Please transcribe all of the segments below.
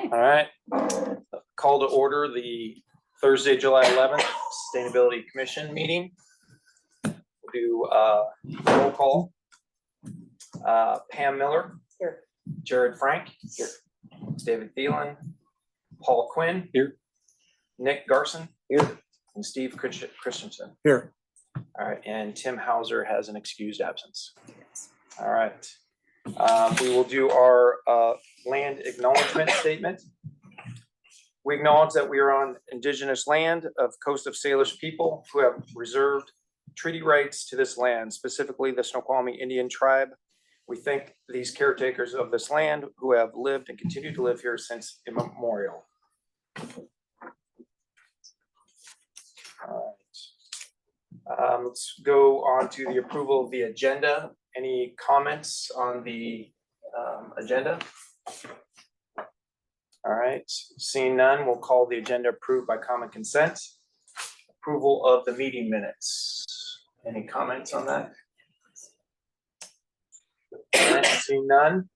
All right. Call to order the Thursday, July 11th Sustainability Commission meeting. We'll do roll call. Pam Miller. Here. Jared Frank. Here. David Thielen. Paul Quinn. Here. Nick Garson. Here. And Steve Christensen. Here. All right. And Tim Hauser has an excused absence. All right. We will do our land acknowledgement statement. We acknowledge that we are on indigenous land of Coast of Salish people who have reserved treaty rights to this land, specifically the Snoqualmie Indian tribe. We thank these caretakers of this land who have lived and continue to live here since immemorial. All right. Let's go on to the approval of the agenda. Any comments on the agenda? All right, seeing none, we'll call the agenda approved by common consent. Approval of the meeting minutes. Any comments on that? All right, seeing none,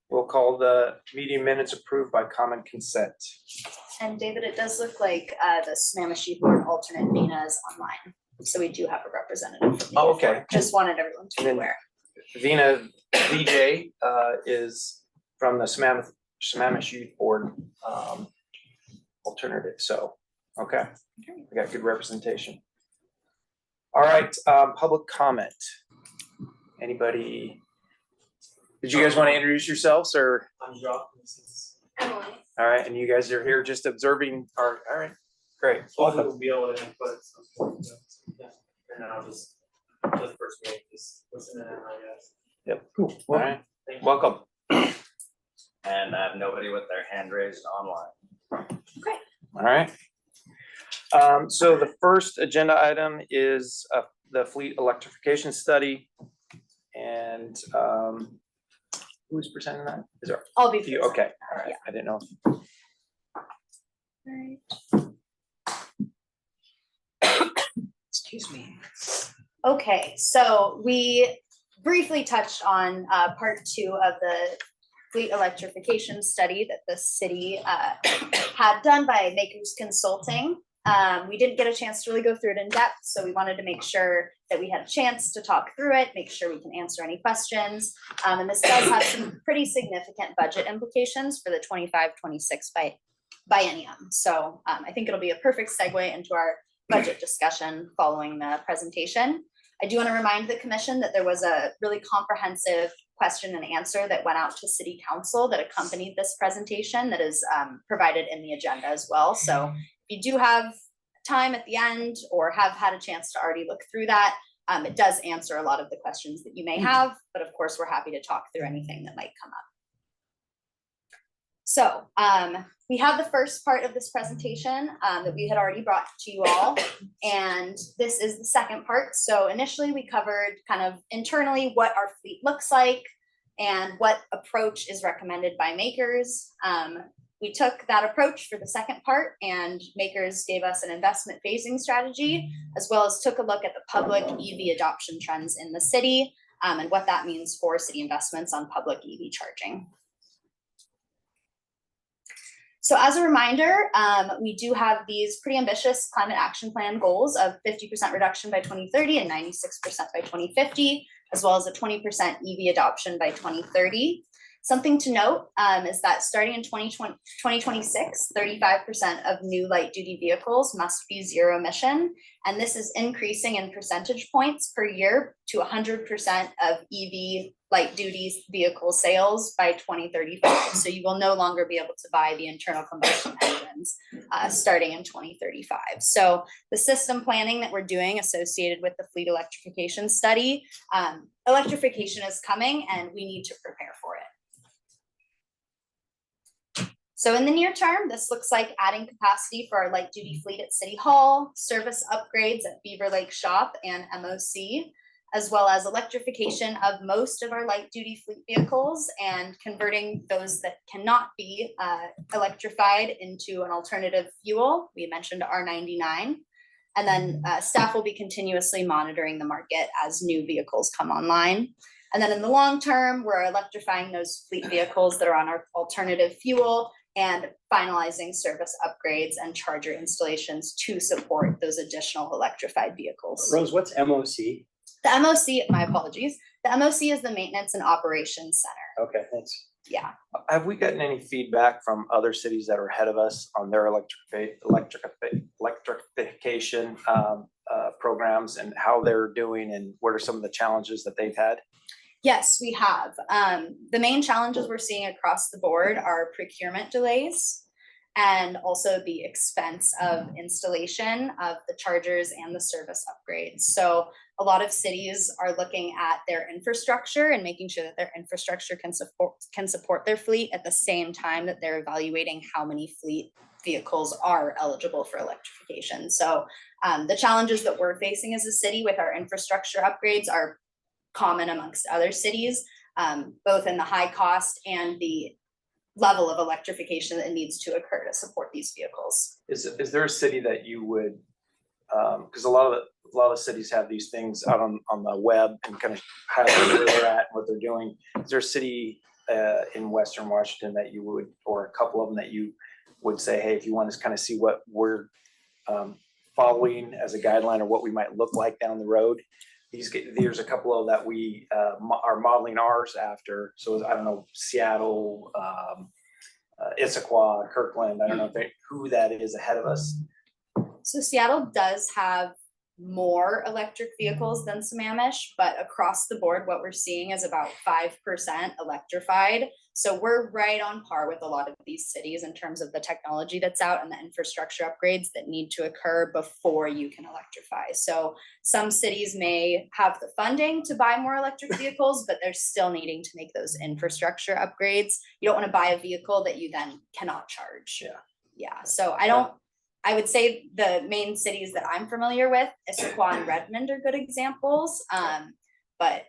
we'll call the meeting minutes approved by common consent. And David, it does look like the Sammamish Board alternate Vina is online. So we do have a representative. From Oh, okay. Just wanted everyone to be aware. Vina VJ is from the Sammamish Youth Board alternative. So, okay, we got good representation. All right, public comment. Anybody? Did you guys want to introduce yourselves, or? I'm Jacques. This is Emily. All right, and you guys are here just observing our. All right, great. hopefully we'll be able to input at some point. Yeah, and I'll just first meeting, just listen in, I guess. Yep. Cool. All right. Thank you. Welcome. And I have nobody with their hand raised online. Great. All right. So the first agenda item is the fleet electrification study, and who's presenting that? Is there? I'll be You? Okay. All right. Yeah. I didn't know. Right. Excuse me. Okay, so we briefly touched on part 2 of the fleet electrification study that the city had done by Makers Consulting. We didn't get a chance to really go through it in depth, so we wanted to make sure that we had a chance to talk through it, make sure we can answer any questions. And this does have some pretty significant budget implications for the 25-26 biennium. So I think it'll be a perfect segue into our budget discussion following the presentation. I do want to remind the commission that there was a really comprehensive question and answer that went out to City Council that accompanied this presentation that is provided in the agenda as well. So if you do have time at the end or have had a chance to already look through that, it does answer a lot of the questions that you may have, but of course we're happy to talk through anything that might come up. So we have the first part of this presentation that we had already brought to you all, and this is the second part. So initially we covered kind of internally what our fleet looks like and what approach is recommended by Makers. We took that approach for the second part, and Makers gave us an investment phasing strategy, as well as took a look at the public EV adoption trends in the city and what that means for city investments on public EV charging. So as a reminder, we do have these pretty ambitious climate action plan goals of 50% reduction by 2030 and 96% by 2050, as well as a 20% EV adoption by 2030. Something to note is that starting in 2026, 35% of new light duty vehicles must be zero emission. And this is increasing in percentage points per year to 100% of EV light duty vehicle sales by 2035. So you will no longer be able to buy the internal combustion engines starting in 2035. So the system planning that we're doing associated with the fleet electrification study, electrification is coming and we need to prepare for it. So in the near term, this looks like adding capacity for our light duty fleet at City Hall, service upgrades at Beaver Lake Shop and MOC, as well as electrification of most of our light duty fleet vehicles and converting those that cannot be electrified into an alternative fuel. We mentioned R99. And then staff will be continuously monitoring the market as new vehicles come online. And then in the long term, we're electrifying those fleet vehicles that are on our alternative fuel and finalizing service upgrades and charger installations to support those additional electrified vehicles. Rose, what's MOC? The MOC, my apologies, the MOC is the Maintenance and Operations Center. Okay, thanks. Yeah. Have we gotten any feedback from other cities that are ahead of us on their electrification programs and how they're doing and what are some of the challenges that they've had? Yes, we have. The main challenges we're seeing across the board are procurement delays and also the expense of installation of the chargers and the service upgrades. So a lot of cities are looking at their infrastructure and making sure that their infrastructure can support their fleet at the same time that they're evaluating how many fleet vehicles are eligible for electrification. So the challenges that we're facing as a city with our infrastructure upgrades are common amongst other cities, both in the high cost and the level of electrification that needs to occur to support these vehicles. Is there a city that you would, because a lot of cities have these things out on the web and kind of highlight where they're at, what they're doing. Is there a city in Western Washington that you would, or a couple of them that you would say, hey, if you want to kind of see what we're following as a guideline or what we might look like down the road, there's a couple of that we are modeling ours after. So I don't know, Seattle, Issaquah, Kirkland, I don't know who that is ahead of us. So Seattle does have more electric vehicles than Sammamish, but across the board, what we're seeing is about 5% electrified. So we're right on par with a lot of these cities in terms of the technology that's out and the infrastructure upgrades that need to occur before you can electrify. So some cities may have the funding to buy more electric vehicles, but they're still needing to make those infrastructure upgrades. You don't want to buy a vehicle that you then cannot charge. Yeah. So I would say the main cities that I'm familiar with, Issaquah and Redmond are good examples, but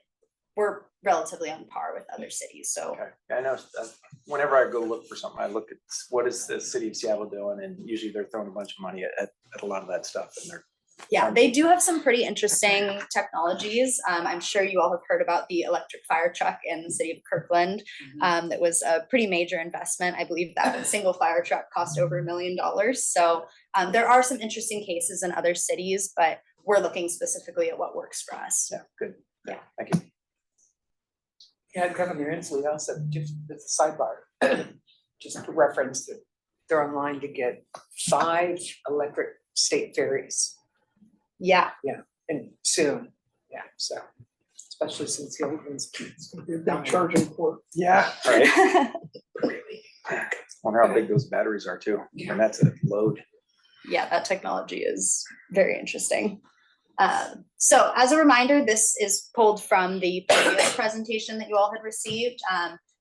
we're relatively on par with other cities. So okay. I know whenever I go look for something, I look at what is the city of Seattle doing, and usually they're throwing a bunch of money at a lot of that stuff. And they do have some pretty interesting technologies. I'm sure you all have heard about the electric fire truck in the city of Kirkland. That was a pretty major investment. I believe that single fire truck cost over $1 million. So there are some interesting cases in other cities, but we're looking specifically at what works for us. Yeah, good. Yeah. Thank you. Yeah, Governor Inslee also, just as a sidebar, just to reference that they're online to get 5 electric state ferries. Yeah. And soon, so, especially since the old ones. Big charging port. Yeah. Right. Really. Wonder how big those batteries are too. And that's a load. Yeah, that technology is very interesting. So as a reminder, this is pulled from the previous presentation that you all had received.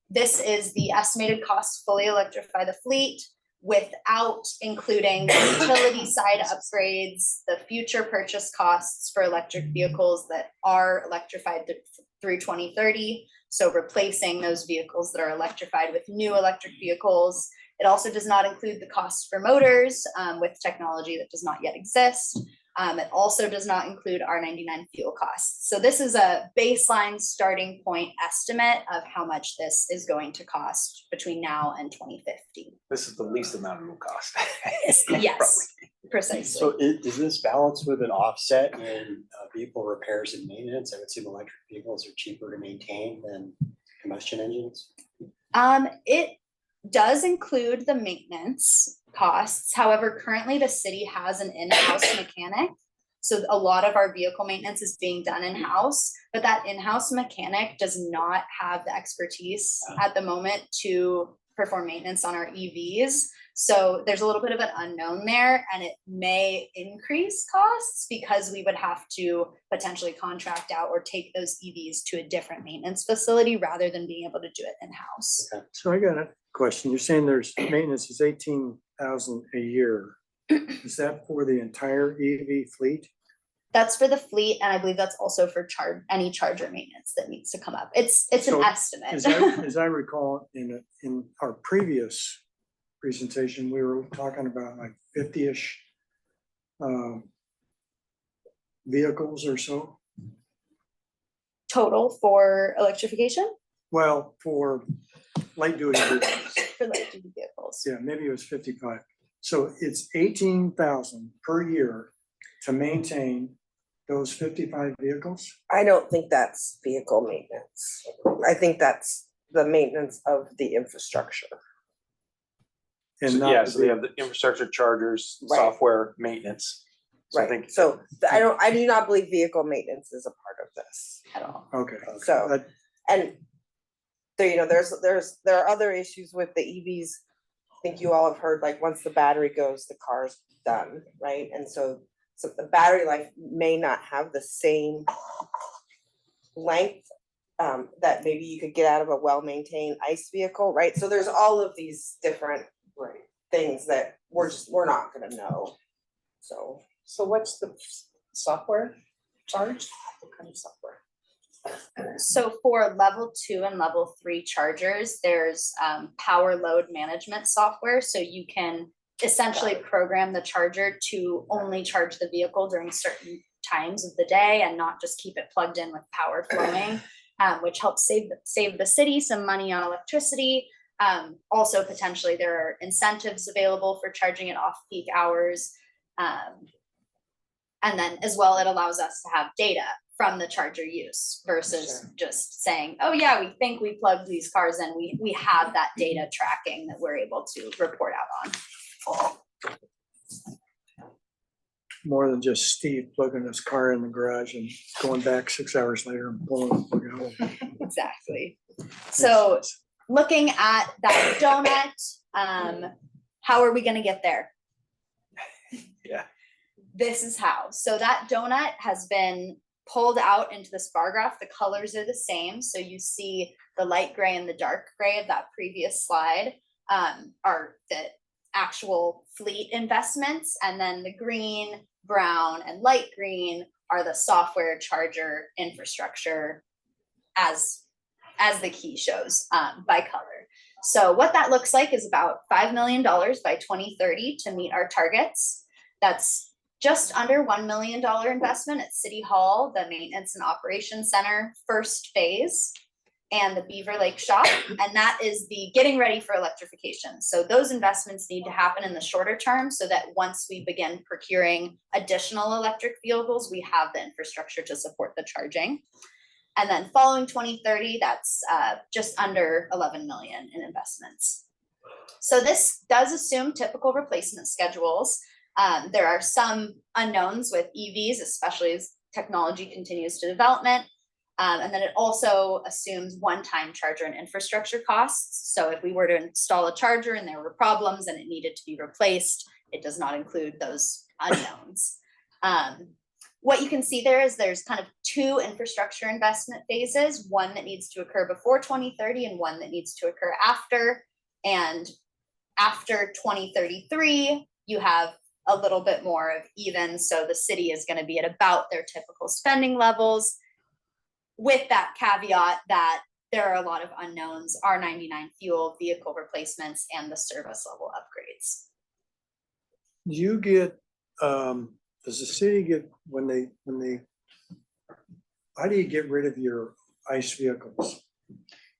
This is the estimated cost to fully electrify the fleet without including the utility side upgrades, the future purchase costs for electric vehicles that are electrified through 2030. So replacing those vehicles that are electrified with new electric vehicles. It also does not include the costs for motors with technology that does not yet exist. It also does not include R99 fuel costs. So this is a baseline starting point estimate of how much this is going to cost between now and 2050. This is the least amount it will cost. Yes, precisely. So is this balanced with an offset in vehicle repairs and maintenance? I would assume electric vehicles are cheaper to maintain than combustion engines. It does include the maintenance costs. However, currently the city has an in-house mechanic. So a lot of our vehicle maintenance is being done in-house, but that in-house mechanic does not have the expertise at the moment to perform maintenance on our EVs. So there's a little bit of an unknown there, and it may increase costs because we would have to potentially contract out or take those EVs to a different maintenance facility rather than being able to do it in-house. Okay. So I got a question. You're saying there's maintenance is 18,000 a year. Is that for the entire EV fleet? That's for the fleet, and I believe that's also for any charger maintenance that needs to come up. It's So an estimate. As I recall, in our previous presentation, we were talking about like 50-ish vehicles or so. Total for electrification Well, for light duty vehicles. for light duty vehicles. vehicles. Yeah, maybe it was 55. So it's 18,000 per year to maintain those 55 vehicles? I don't think that's vehicle maintenance. I think that's the maintenance of the infrastructure. And So, not yeah, the so they have the vehicles. infrastructure, chargers, Right. software, maintenance. So I Right, think. so I do not believe vehicle maintenance is a part of this at all. Okay. So, That- and there, you know, there are other issues with the EVs. I think you all have heard, like, once the battery goes, the car's done, right? And so the battery life may not have the same length that maybe you could get out of a well-maintained ICE vehicle, right? So there's all of these different things that we're not gonna know, so. So what's the software charge? What kind of software? So for level 2 and level 3 chargers, there's power load management software. So you can essentially program the charger to only charge the vehicle during certain times of the day and not just keep it plugged in with power flowing, which helps save the city some money on electricity. Also, potentially there are incentives available for charging at off-peak hours. And then as well, it allows us to have data from the charger use versus just saying, oh yeah, we think we plugged these cars in. We have that data tracking that we're able to report out on. More than just Steve plugging his car in the garage and going back 6 hours later and pulling the plug out. Exactly. So looking at that donut, how are we gonna get there? Yeah. This is how. So that donut has been pulled out into this bar graph. The colors are the same. So you see the light gray and the dark gray of that previous slide are the actual fleet investments. And then the green, brown, and light green are the software charger infrastructure as the key shows by color. So what that looks like is about $5 million by 2030 to meet our targets. That's just under $1 million investment at City Hall, the Maintenance and Operations Center first phase, and the Beaver Lake Shop, and that is the getting ready for electrification. So those investments need to happen in the shorter term so that once we begin procuring additional electric vehicles, we have the infrastructure to support the charging. And then following 2030, that's just under 11 million in investments. So this does assume typical replacement schedules. There are some unknowns with EVs, especially as technology continues to development. And then it also assumes one-time charger and infrastructure costs. So if we were to install a charger and there were problems and it needed to be replaced, it does not include those unknowns. What you can see there is there's kind of two infrastructure investment phases, one that needs to occur before 2030 and one that needs to occur after. And after 2033, you have a little bit more of even. So the city is going to be at about their typical spending levels, with that caveat that there are a lot of unknowns, R99 fuel, vehicle replacements, and the service level upgrades. Do you get, does the city get, when they, how do you get rid of your ICE vehicles?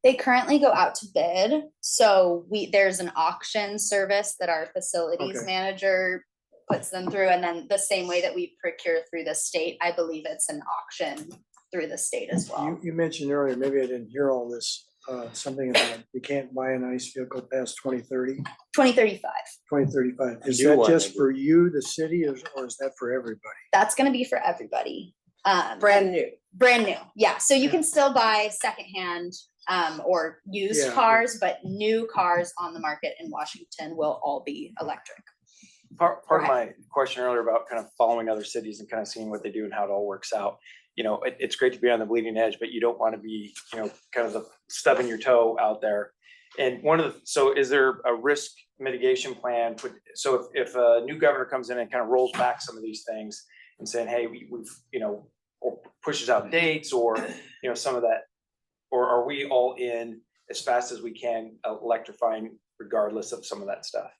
They currently go out to bid. So there's an auction service that our facilities Okay. manager puts them through. And then the same way that we procure through the state, I believe it's an auction through the state as well. You mentioned earlier, maybe I didn't hear all this, something about you can't buy an ICE vehicle past 2030, 2035. 2035. Is do that want just to- for you, the city, or is that for everybody? That's going to be for everybody. Brand new. Brand new. Yeah. So you can still buy secondhand or used Yeah. cars, but new cars on the market in Washington will all be electric. Part of my question earlier about kind of following other cities and kind of seeing what they do and how it all works out. You know, it's great to be on the bleeding edge, but you don't want to be, you know, kind of stubbing your toe out there. And so is there a risk mitigation plan? So if a new governor comes in and kind of rolls back some of these things and saying, hey, we've, you know, or pushes out dates or, you know, some of that, or are we all in as fast as we can electrifying regardless of some of that stuff?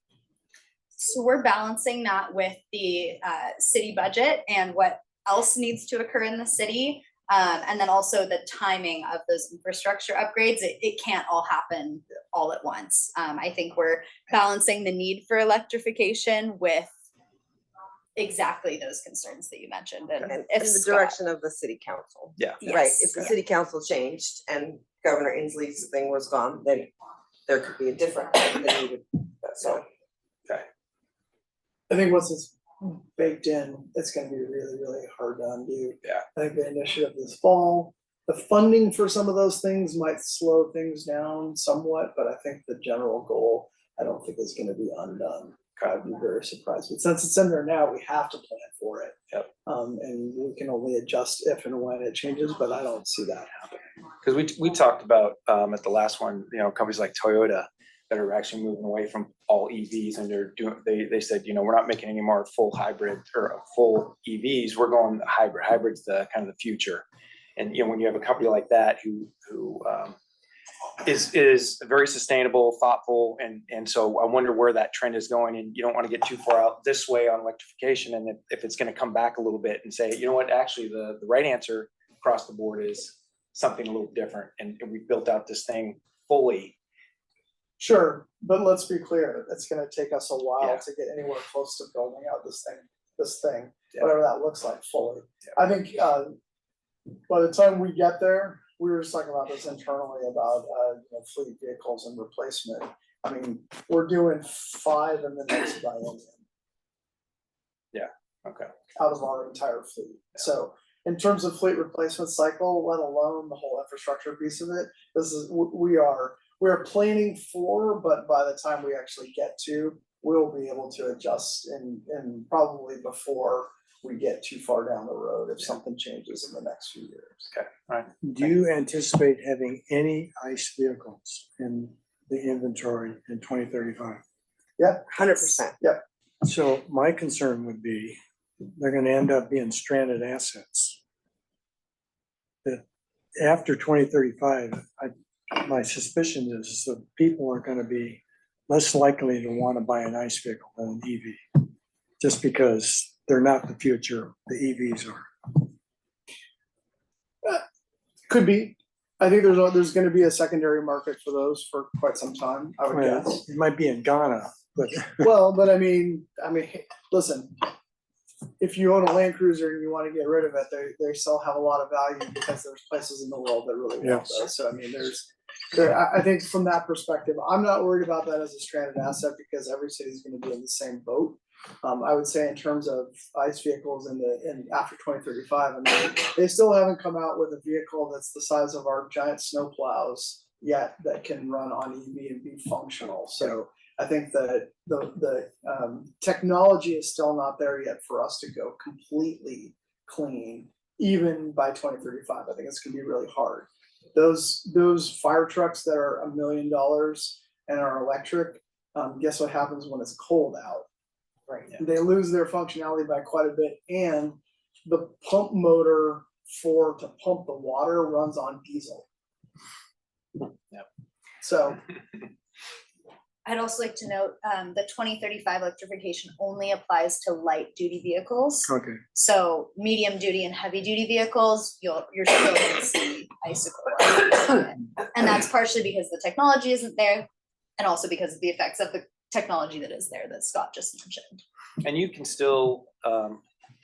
So we're balancing that with the city budget and what else needs to occur in the city. And then also the timing of those infrastructure upgrades, it can't all happen all at once. I think we're balancing the need for electrification with exactly those concerns that you mentioned. And And if in the Scott- direction of the city council. Yeah. Right, Yes. if the city council changed and Governor Inslee's thing was gone, then there could be a different, than needed, so. I think once it's baked in, it's gonna be really, really hard to undo. Yeah. I think the initiative this fall, the funding for some of those things might slow things down somewhat, but I think the general goal, I don't think is gonna be undone. I'd be very surprised, but since it's in there now, we have to plan for it. Yep. And we can only adjust if and when it changes, but I don't see that happening. Because we talked about at the last one, companies like Toyota that are actually moving away from all EVs, and they said, we're not making any more full hybrid or full EVs, we're going hybrid. Hybrid's the kind of the future. And when you have a company like that who is very sustainable, thoughtful, and so I wonder where that trend is going, and you don't want to get too far out this way on electrification, and if it's going to come back a little bit and say, what, actually the right answer across the board is something a little different, and we built out this thing fully. Sure, but let's be clear, it's gonna take us a while Yeah. to get anywhere close to building out this thing, Yeah. whatever that looks like fully. Yeah. I think, by the time we get there, we were just talking about this internally about, fleet vehicles and replacement. I mean, we're doing 5 in the next biennium. Okay. Out of our entire fleet. So in terms of fleet replacement cycle, let alone the whole infrastructure piece of it, we are planning for, but by the time we actually get to, we'll be able to adjust in probably before we get too far down the road if something changes in the next few years. Okay. All right. Do you anticipate having any ICE vehicles in the inventory in 2035? 100%. So my concern would be they're going to end up being stranded assets. That after 2035, my suspicion is that people are going to be less likely to want to buy an ICE vehicle than an EV, just because they're not the future, the EVs are. Could be. I think there's gonna be a secondary market for those for quite some time, I would Well, guess. it might be in Ghana, but Well, but I mean, listen, if you own a Land Cruiser and you wanna get rid of it, they still have a lot of value because there's places in the world that really want Yes. those. So I mean, I think from that perspective, I'm not worried about that as a stranded asset because every city's gonna be in the same boat. I would say in terms of ICE vehicles in after 2035, I mean, they still haven't come out with a vehicle that's the size of our giant snow plows yet that can run on EV and be functional. So I think that the technology is still not there yet for us to go completely clean, even by 2035. I think it's gonna be really hard. Those fire trucks that are $1 million and are electric, guess what happens when it's cold out? Right. They lose their functionality by quite a bit, and the pump motor to pump the water runs on diesel. Yep. So, I'd also like to note, the 2035 electrification only applies to light duty vehicles. okay. So medium duty and heavy duty vehicles, you're still gonna see icicle electrification. And that's partially because the technology isn't there, and also because of the effects of the technology that is there that Scott just mentioned. And you can still,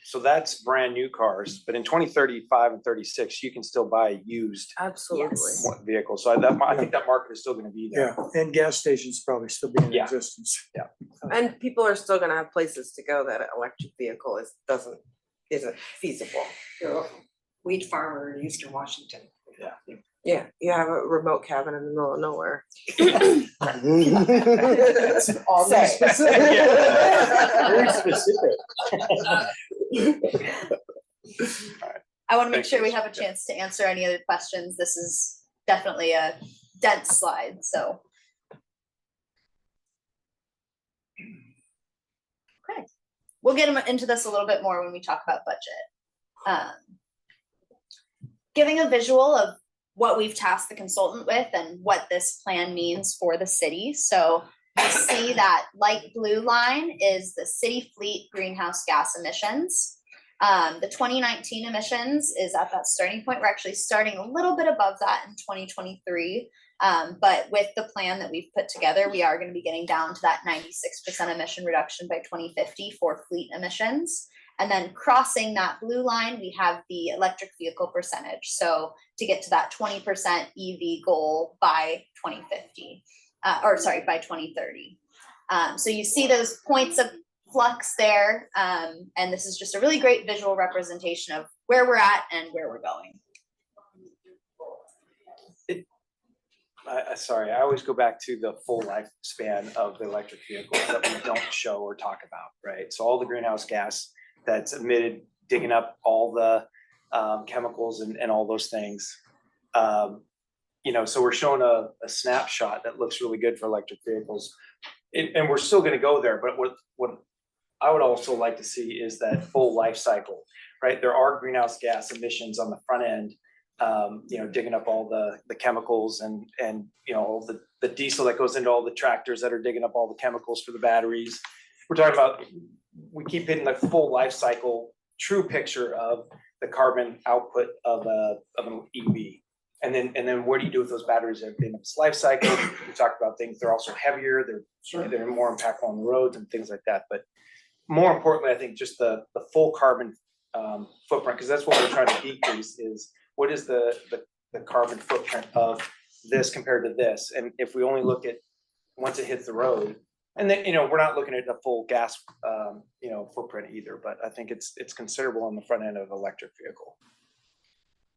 so that's brand new cars, but in 2035 and 36, you can still buy used Absolutely. Yes. vehicles. So I think that market is still going to be there. Yeah, and gas stations probably still be in Yeah. existence. And people are still gonna have places to go that an electric vehicle isn't feasible. Wheat farmer in Eastern Washington. Yeah, you have a remote cabin in the middle of nowhere. it's oddly Say. specific. Very specific. I want to make Thank sure you. we have a Yeah. chance to answer any other questions. This is definitely a dense slide, so. Okay, we'll get into this a little bit more when we talk about budget. Giving a visual of what we've tasked the consultant with and what this plan means for the city. So you see that light blue line is the city fleet greenhouse gas emissions. The 2019 emissions is at that starting point. We're actually starting a little bit above that in 2023. But with the plan that we've put together, we are going to be getting down to that 96% emission reduction by 2050 for fleet emissions. And then crossing that blue line, we have the electric vehicle percentage. So to get to that 20% EV goal by 2050, by 2030. So you see those points of flux there. And this is just a really great visual representation of where we're at and where we're going. Sorry, I always go back to the full lifespan of the electric vehicles that we don't show or talk about, right? So all the greenhouse gas that's emitted, digging up all the chemicals and all those things. So we're showing a snapshot that looks really good for electric vehicles. And we're still gonna go there, but what I would also like to see is that full life cycle, right? There are greenhouse gas emissions on the front end, digging up all the chemicals and all the diesel that goes into all the tractors that are digging up all the chemicals for the batteries. We're talking about, we keep hitting the full life cycle, true picture of the carbon output of an EV. And then what do you do with those batteries at the end of its life cycle? We talked about things, they're also heavier, they're more impactful on the roads and things like that. But more importantly, I think just the full carbon footprint, because that's what we're trying to decrease, is what is the carbon footprint of this compared to this? And if we only look at once it hits the road, and then we're not looking at the full gas footprint either, but I think it's considerable on the front end of an electric vehicle.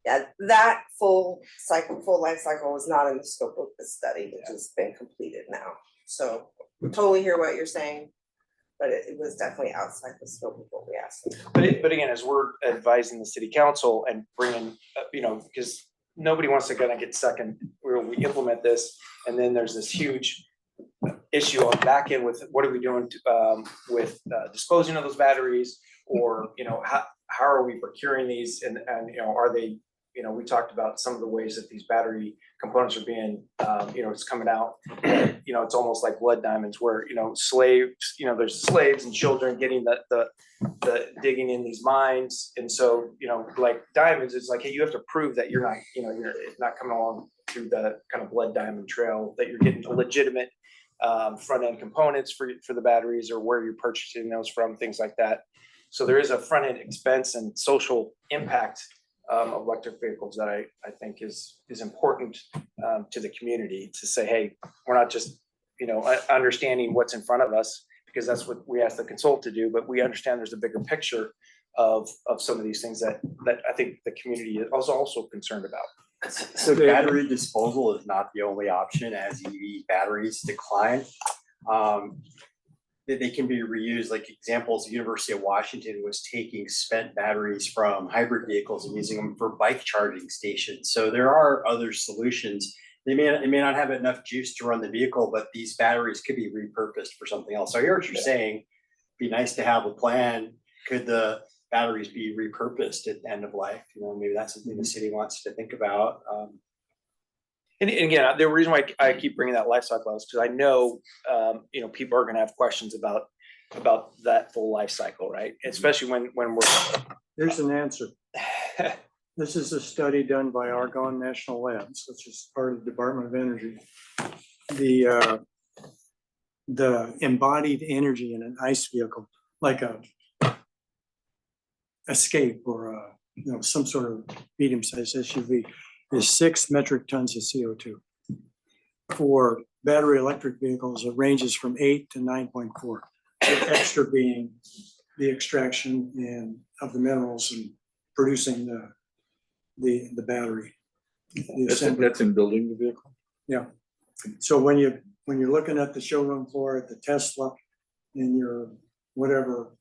Yeah, that full life cycle was not in the scope of the study, which has been completed now. So totally hear what you're saying, but it was definitely outside the scope of what we asked. But again, as we're advising the city council and bringing, because nobody wants to get stuck in where we implement this, and then there's this huge issue on the back end with what are we doing with disposing of those batteries, or how are we procuring these, and are they, we talked about some of the ways that these battery components are being, it's coming out, it's almost like blood diamonds where, slaves, there's slaves and children getting the digging in these mines. And so, like diamonds, it's like, hey, you have to prove that you're not, you're not coming along through the kind of blood diamond trail, that you're getting legitimate front end components for the batteries, or where you're purchasing those from, things like that. So there is a front end expense and social impact of electric vehicles that I think is important to the community, to say, hey, we're not just understanding what's in front of us, because that's what we asked the consultant to do, but we understand there's a bigger picture of some of these things that I think the community is also concerned about. So battery disposal is not the only option as EV batteries decline. They can be reused. Like examples, the University of Washington was taking spent batteries from hybrid vehicles and using them for bike charging stations. So there are other solutions. They may not have enough juice to run the vehicle, but these batteries could be repurposed for something else. So I hear what you're saying. Be nice to have a plan. Could the batteries be repurposed at the end of life? Maybe that's something the city wants to think about. And again, the reason why I keep bringing that life cycle is because I know, people are going to have questions about that full life cycle, right? Especially when we're. Here's an answer. This is a study done by Argonne National Labs, which is part of the Department of Energy. The embodied energy in an ICE vehicle, like a Escape or some sort of medium-sized SUV, is 6 metric tons of CO2. For battery electric vehicles, it ranges from 8 to 9.4. The extra being the extraction of the minerals and producing the battery. That's in building the vehicle? Yeah. So when you're looking at the showroom floor at the Tesla in your whatever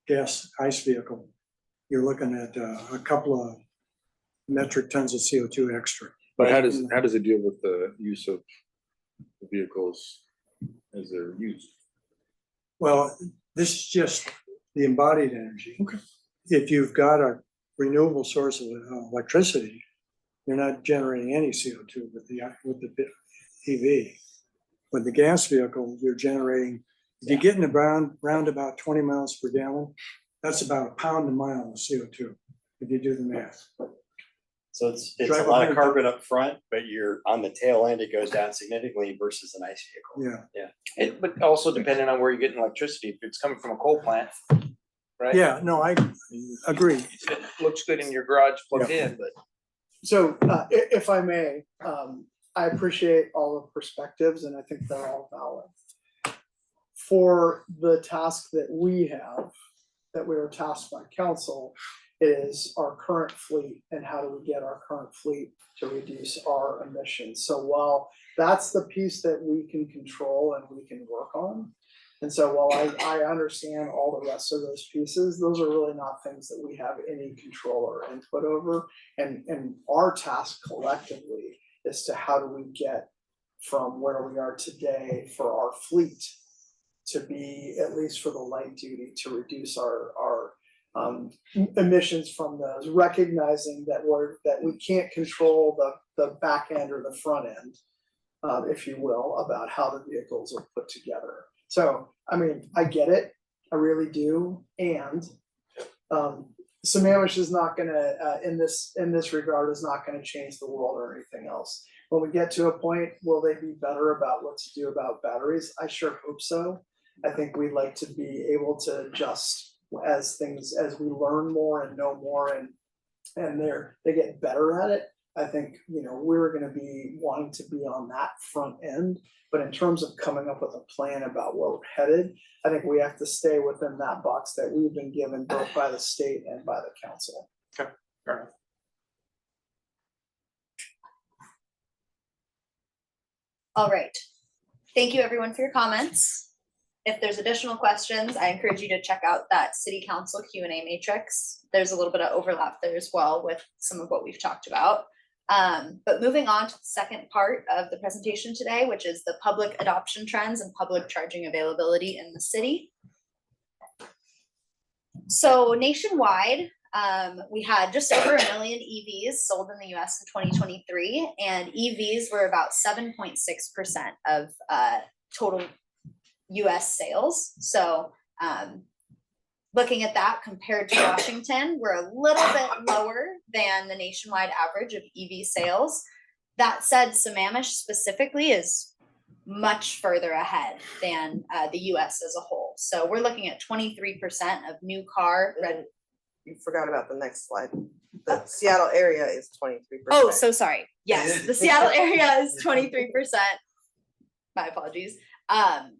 gas ICE vehicle, you're looking at a couple of metric tons of CO2 extra. But how does it deal with the use of the vehicles as they're used? Well, this is just the embodied energy. Okay. If you've got a renewable source of electricity, you're not generating any CO2 with the EV. With the gas vehicle, you're generating, if you get in around about 20 miles per gallon, That's about a pound a mile of CO2, if you do the math. So it's Drive a lot of 100 carbon up front, but you're on the tail end, it goes down significantly versus an ICE vehicle. Yeah, But also depending on where you're getting electricity, if it's coming from a coal plant, right? yeah, no, I agree. It looks good in your garage plugged in, but So if I may, I appreciate all the perspectives and I think they're all valid. For the task that we have, that we are tasked by council, is our current fleet and how do we get our current fleet to reduce our emissions. So while that's the piece that we can control and we can work on, and so while I understand all the rest of those pieces, those are really not things that we have any control or input over. And our task collectively is to how do we get from where we are today for our fleet to be, at least for the light duty, to reduce our emissions from those, recognizing that we can't control the back end or the front end, if you will, about how the vehicles are put together. So, I mean, I get it, I really do, and Sammamish is not gonna, in this regard, is not gonna change the world or anything else. When we get to a point, will they be better about what to do about batteries? I sure hope so. I think we'd like to be able to adjust as we learn more and know more and they get better at it. I think, we're gonna be wanting to be on that front end, but in terms of coming up with a plan about where we're headed, I think we have to stay within that box that we've been given both by the state and by the council. okay, fair enough. All right. Thank you everyone for your comments. If there's additional questions, I encourage you to check out that city council Q&A matrix. There's a little bit of overlap there as well with some of what we've talked about. But moving on to the second part of the presentation today, which is the public adoption trends and public charging availability in the city. So nationwide, we had just over 1 million EVs sold in the US in 2023, and EVs were about 7.6% of total US sales. So looking at that compared to Washington, we're a little bit lower than the nationwide average of EV sales. That said, Sammamish specifically is much further ahead than the US as a whole. So we're looking at 23% of new car. You forgot about the next slide. The Seattle area is 23%. Oh, so sorry. Yes, the Seattle area is 23%. My apologies.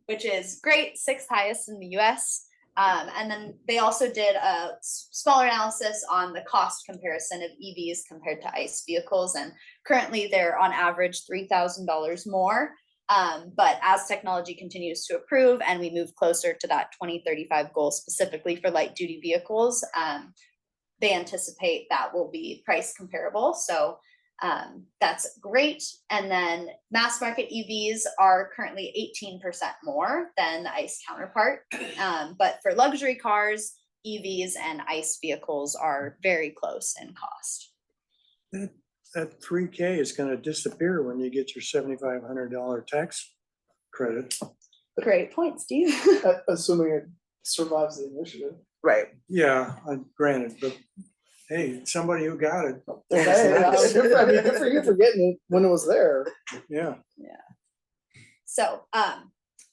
Which is great, 6th highest in the US. And then they also did a smaller analysis on the cost comparison of EVs compared to ICE vehicles. And currently they're on average $3,000 more. But as technology continues to improve and we move closer to that 2035 goal specifically for light duty vehicles, they anticipate that will be price comparable. So that's great. And then mass market EVs are currently 18% more than the ICE counterpart. But for luxury cars, EVs and ICE vehicles are very close in cost. That 3K is gonna disappear when you get your $7,500 tax credit. Great point, Steve. Assuming it survives the initiative. Right. Yeah, granted, but hey, somebody who got it. Hey, good for you for getting it when it was there. Yeah. So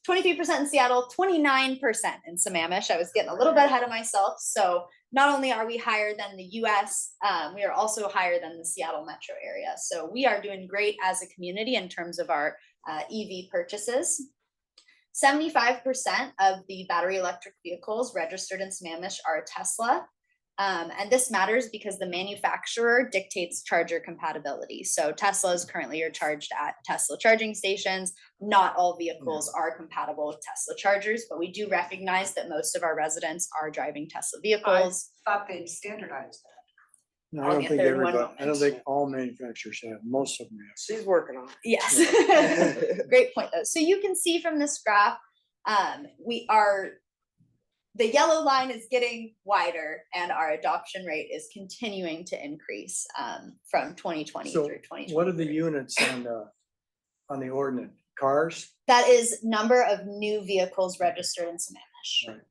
23% in Seattle, 29% in Sammamish. I was getting a little bit ahead of myself. So not only are we higher than the US, we are also higher than the Seattle metro area. So we are doing great as a community in terms of our EV purchases. 75% of the battery electric vehicles registered in Sammamish are Tesla. And this matters because the manufacturer dictates charger compatibility. So Teslas currently are charged at Tesla charging stations. Not all vehicles are compatible with Tesla chargers, but we do recognize that most of our residents are driving Tesla vehicles. I thought they'd standardize that. No, I'll I don't get think there in one everybody, I don't moment. think all manufacturers have, most of them have. She's working on it. Yes, great point though. So you can see from this graph, the yellow line is getting wider and our adoption rate is continuing to increase from 2020 So through 2023. what are the units on the ordinance? Cars? That is number of new vehicles registered in Sammamish. Right.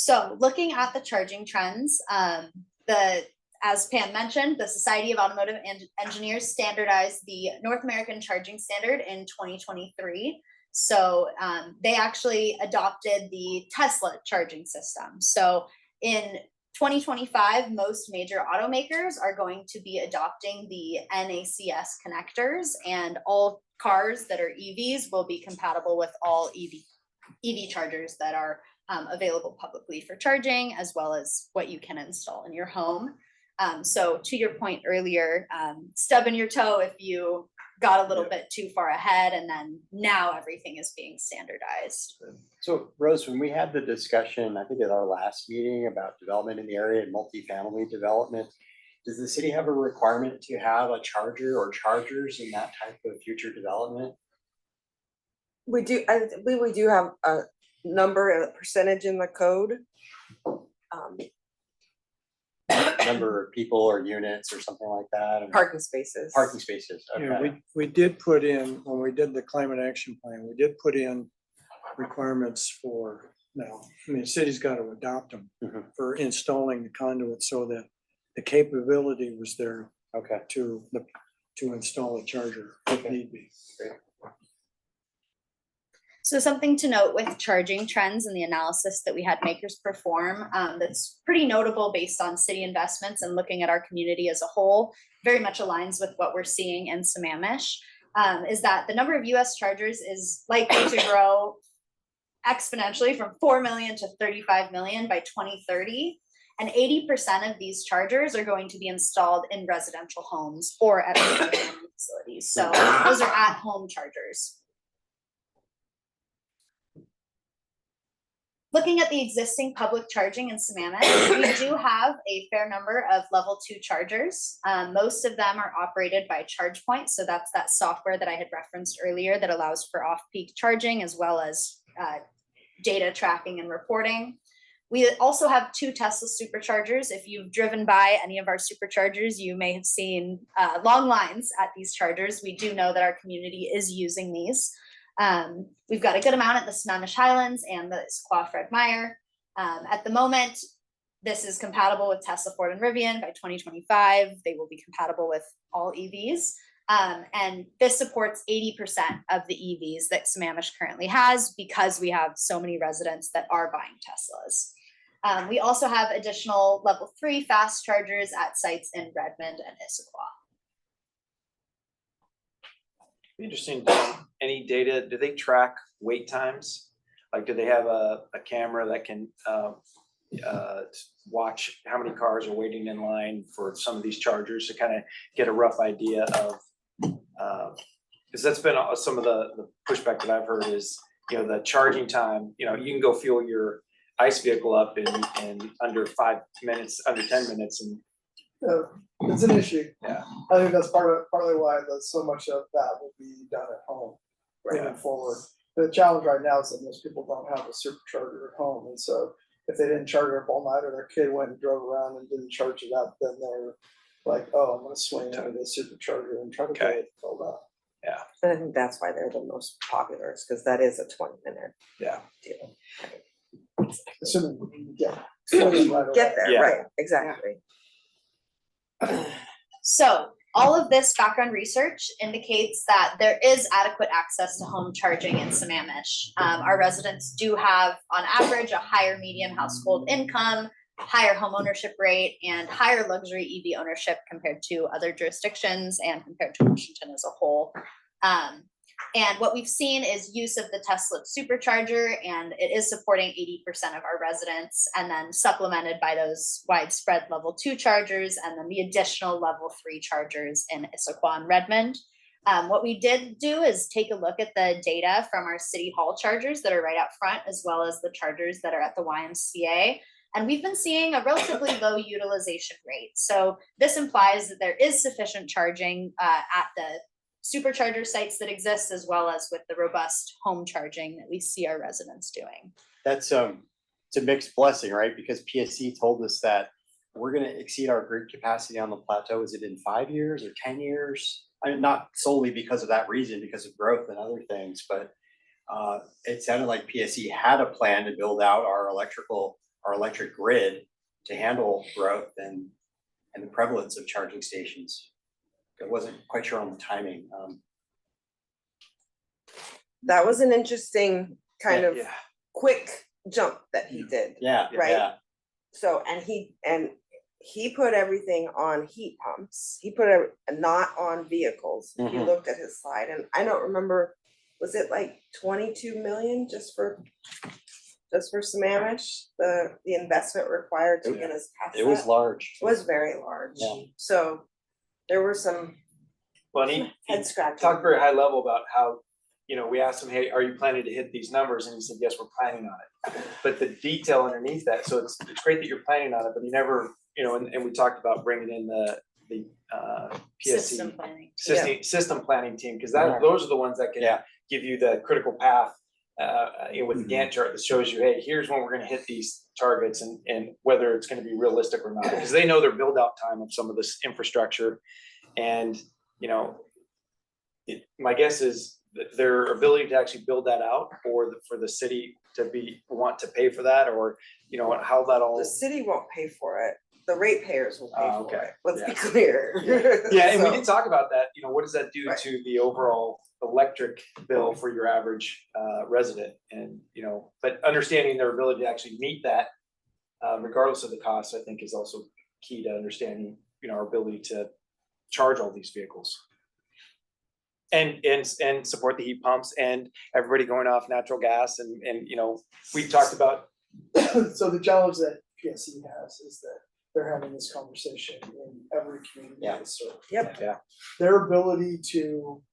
So looking at the charging trends, as Pam mentioned, the Society of Automotive Engineers standardized the North American Charging Standard in 2023. So they actually adopted the Tesla charging system. So in 2025, most major automakers are going to be adopting the NACS connectors, and all cars that are EVs will be compatible with all EV chargers that are available publicly for charging, as well as what you can install in your home. So to your point earlier, stubbing your toe if you got a little bit too far ahead, and then now everything is being standardized. So Rose, when we had the discussion, I think at our last meeting about development in the area and multifamily development, does the city have a requirement to have a charger or chargers in that type of future development? We do, I believe we do have a number, a percentage in the code. Number of people or units or something like that? and- Parking spaces. Parking spaces, Yeah, okay. we did put in, when we did the climate action plan, we did put in requirements for, now, I mean, the city's got to adopt them Mhm. for installing the conduit so that the capability was there Okay, to install a charger if need be. So something to note with charging trends and the analysis that we had makers perform, that's pretty notable based on city investments and looking at our community as a whole, very much aligns with what we're seeing in Sammamish, is that the number of US chargers is likely to grow exponentially from 4 million to 35 million by 2030. And 80% of these chargers are going to be installed in residential homes or at facilities. So those are at-home chargers. Looking at the existing public charging in Sammamish, we do have a fair number of level 2 chargers. Most of them are operated by ChargePoint. So that's that software that I had referenced earlier that allows for off-peak charging as well as data tracking and reporting. We also have 2 Tesla superchargers. If you've driven by any of our superchargers, you may have seen long lines at these chargers. We do know that our community is using these. We've got a good amount at the Sammamish Highlands and the Issaquah Fred Meyer. At the moment, this is compatible with Tesla, Ford, and Rivian. By 2025, they will be compatible with all EVs. And this supports 80% of the EVs that Sammamish currently has because we have so many residents that are buying Teslas. We also have additional level 3 fast chargers at sites in Redmond and Issaquah. Interesting, any data, do they track wait times? Like, do they have a camera that can watch how many cars are waiting in line for some of these chargers to kind of get a rough idea of, because that's been some of the pushback that I've heard is, the charging time, you can go fuel your ICE vehicle up in under 5 minutes, under 10 minutes, and It's an issue. Yeah. I think that's partly why so much of that will be done at home moving forward. The challenge right now is that most people don't have a supercharger at home, and so if they didn't charge it up all night, or their kid went and drove around and didn't charge it up, then they're like, "Oh, I'm going to swing into the supercharger and try to get it filled up." yeah, And I think that's why they're the most popular, because that is a 20-minute yeah. deal. Assuming we can get Get there, Yeah. right, exactly. So all of this background research indicates that there is adequate access to home charging in Sammamish. Our residents do have, on average, a higher median household income, higher home ownership rate, and higher luxury EV ownership compared to other jurisdictions and compared to Washington as a whole. And what we've seen is use of the Tesla supercharger, and it is supporting 80% of our residents, and then supplemented by those widespread level 2 chargers, and then the additional level 3 chargers in Issaquah and Redmond. What we did do is take a look at the data from our city hall chargers that are right out front, as well as the chargers that are at the YMCA. And we've been seeing a relatively low utilization rate. So this implies that there is sufficient charging at the supercharger sites that exist, as well as with the robust home charging that we see our residents doing. That's it's a mixed blessing, right? Because PSC told us that we're going to exceed our grid capacity on the plateau. Is it in 5 years or 10 years? I mean, not solely because of that reason, because of growth and other things, but it sounded like PSC had a plan to build out our electrical our electric grid to handle growth and the prevalence of charging stations. I wasn't quite sure on the timing. That was an interesting kind of Yeah. quick jump that he did. Yeah, Right. yeah. So, and he put everything on heat pumps. He put not on vehicles. If you Mhm. looked at his slide, and I don't remember, was it like 22 million just for Sammamish? The investment required to get us past It was that? large. It was very large. Yeah. So there were some Well, and he head scratching. talked very high level about how, we asked him, hey, are you planning to hit these numbers? And he said, yes, we're planning on it. But the detail underneath that, so it's great that you're planning on it, but he never, and we talked about bringing in the System PSC, planning. system planning team, because Yeah. those are the ones that can Yeah. give you the critical path, with the Mhm. Gantt chart that shows you, hey, here's when we're gonna hit these targets and whether it's gonna be realistic or not, because they know their build out time of some of this infrastructure. And, my guess is that their ability to actually build that out, or for the city to want to pay for that, or, how that all. The city won't pay for it. The ratepayers will pay Oh, for okay. it. Let's be Yeah. clear. Yeah, and we So- did talk about that, what does that do Right. to the overall electric bill for your average resident? And, but understanding their ability to actually meet that, regardless of the cost, I think is also key to understanding, our ability to charge all these vehicles. And support the heat pumps and everybody going off natural gas and, we talked about. So the challenge that PSC has is that they're having this conversation in every community Yeah. they serve. Yep. Yeah. Their ability to,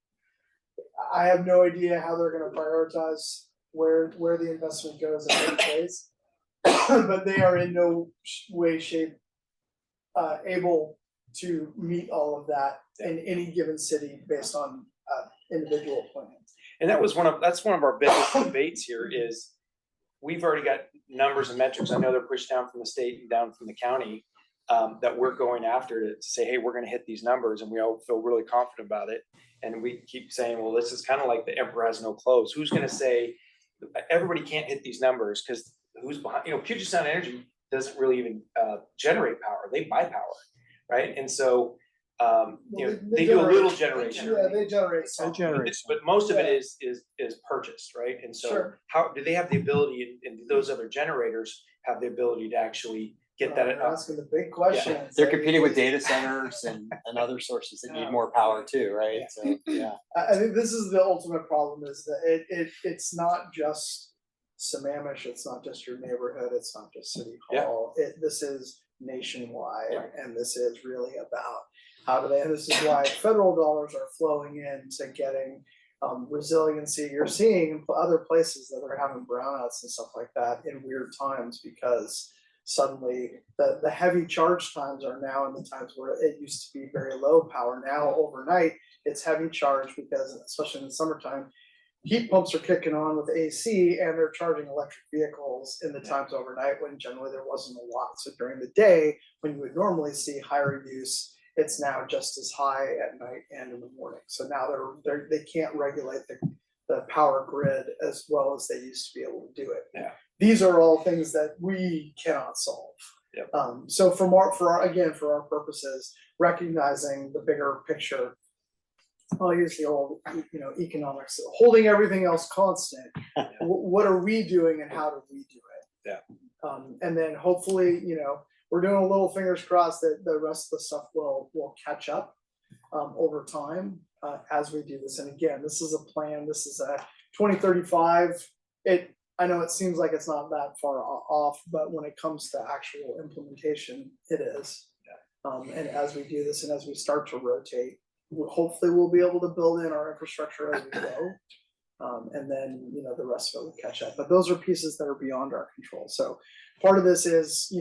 I have no idea how they're gonna prioritize where the investment goes in every place. But they are in no way, shape, able to meet all of that in any given city based on individual plans. And that's one of our biggest debates here is, we've already got numbers and metrics. I know they're pushed down from the state and down from the county, that we're going after to say, hey, we're gonna hit these numbers, and we all feel really confident about it. And we keep saying, well, this is kind of like the emperor has no clothes. Who's gonna say, everybody can't hit these numbers, because who's behind, Puget Sound Energy doesn't really even generate power, they buy power, right? And so, they do a little generation. Yeah, they generate some. But most of it is purchased, right? And so Sure. how do they have the ability, and do those other generators have the ability to actually get that You're up? asking the big questions. They're competing with data centers and other sources that need more power too, right? So, yeah. I think this is the ultimate problem, is that it's not just Sammamish, it's not just your neighborhood, it's not just City Hall. This is nationwide, Yeah. and this is really about how do they, and this is why federal dollars are flowing into getting resiliency. You're seeing other places that are having brownouts and stuff like that in weird times, because suddenly the heavy charge times are now in the times where it used to be very low power. Now overnight it's heavy charge, because especially in the summertime, heat pumps are kicking on with AC and they're charging electric vehicles in the times overnight when generally there wasn't a lot. So during the day, when you would normally see higher use, it's now just as high at night and in the morning. So now they can't regulate the power grid as well as they used to be able to do it. Yeah. These are all things that we cannot solve. Yep. So for our purposes, recognizing the bigger picture, I'll use the old, economics, holding everything else constant. What are we doing and how do we do it? Yeah. And then hopefully, we're doing a little fingers crossed that the rest of the stuff will catch up over time as we do this. And again, this is a plan. This is a 2035. I know it seems like it's not that far off, but when it comes to actual implementation, it is. And as we do this and as we start to rotate, hopefully we'll be able to build in our infrastructure as we go. And then, the rest of it will catch up. But those are pieces that are beyond our control. So part of this is,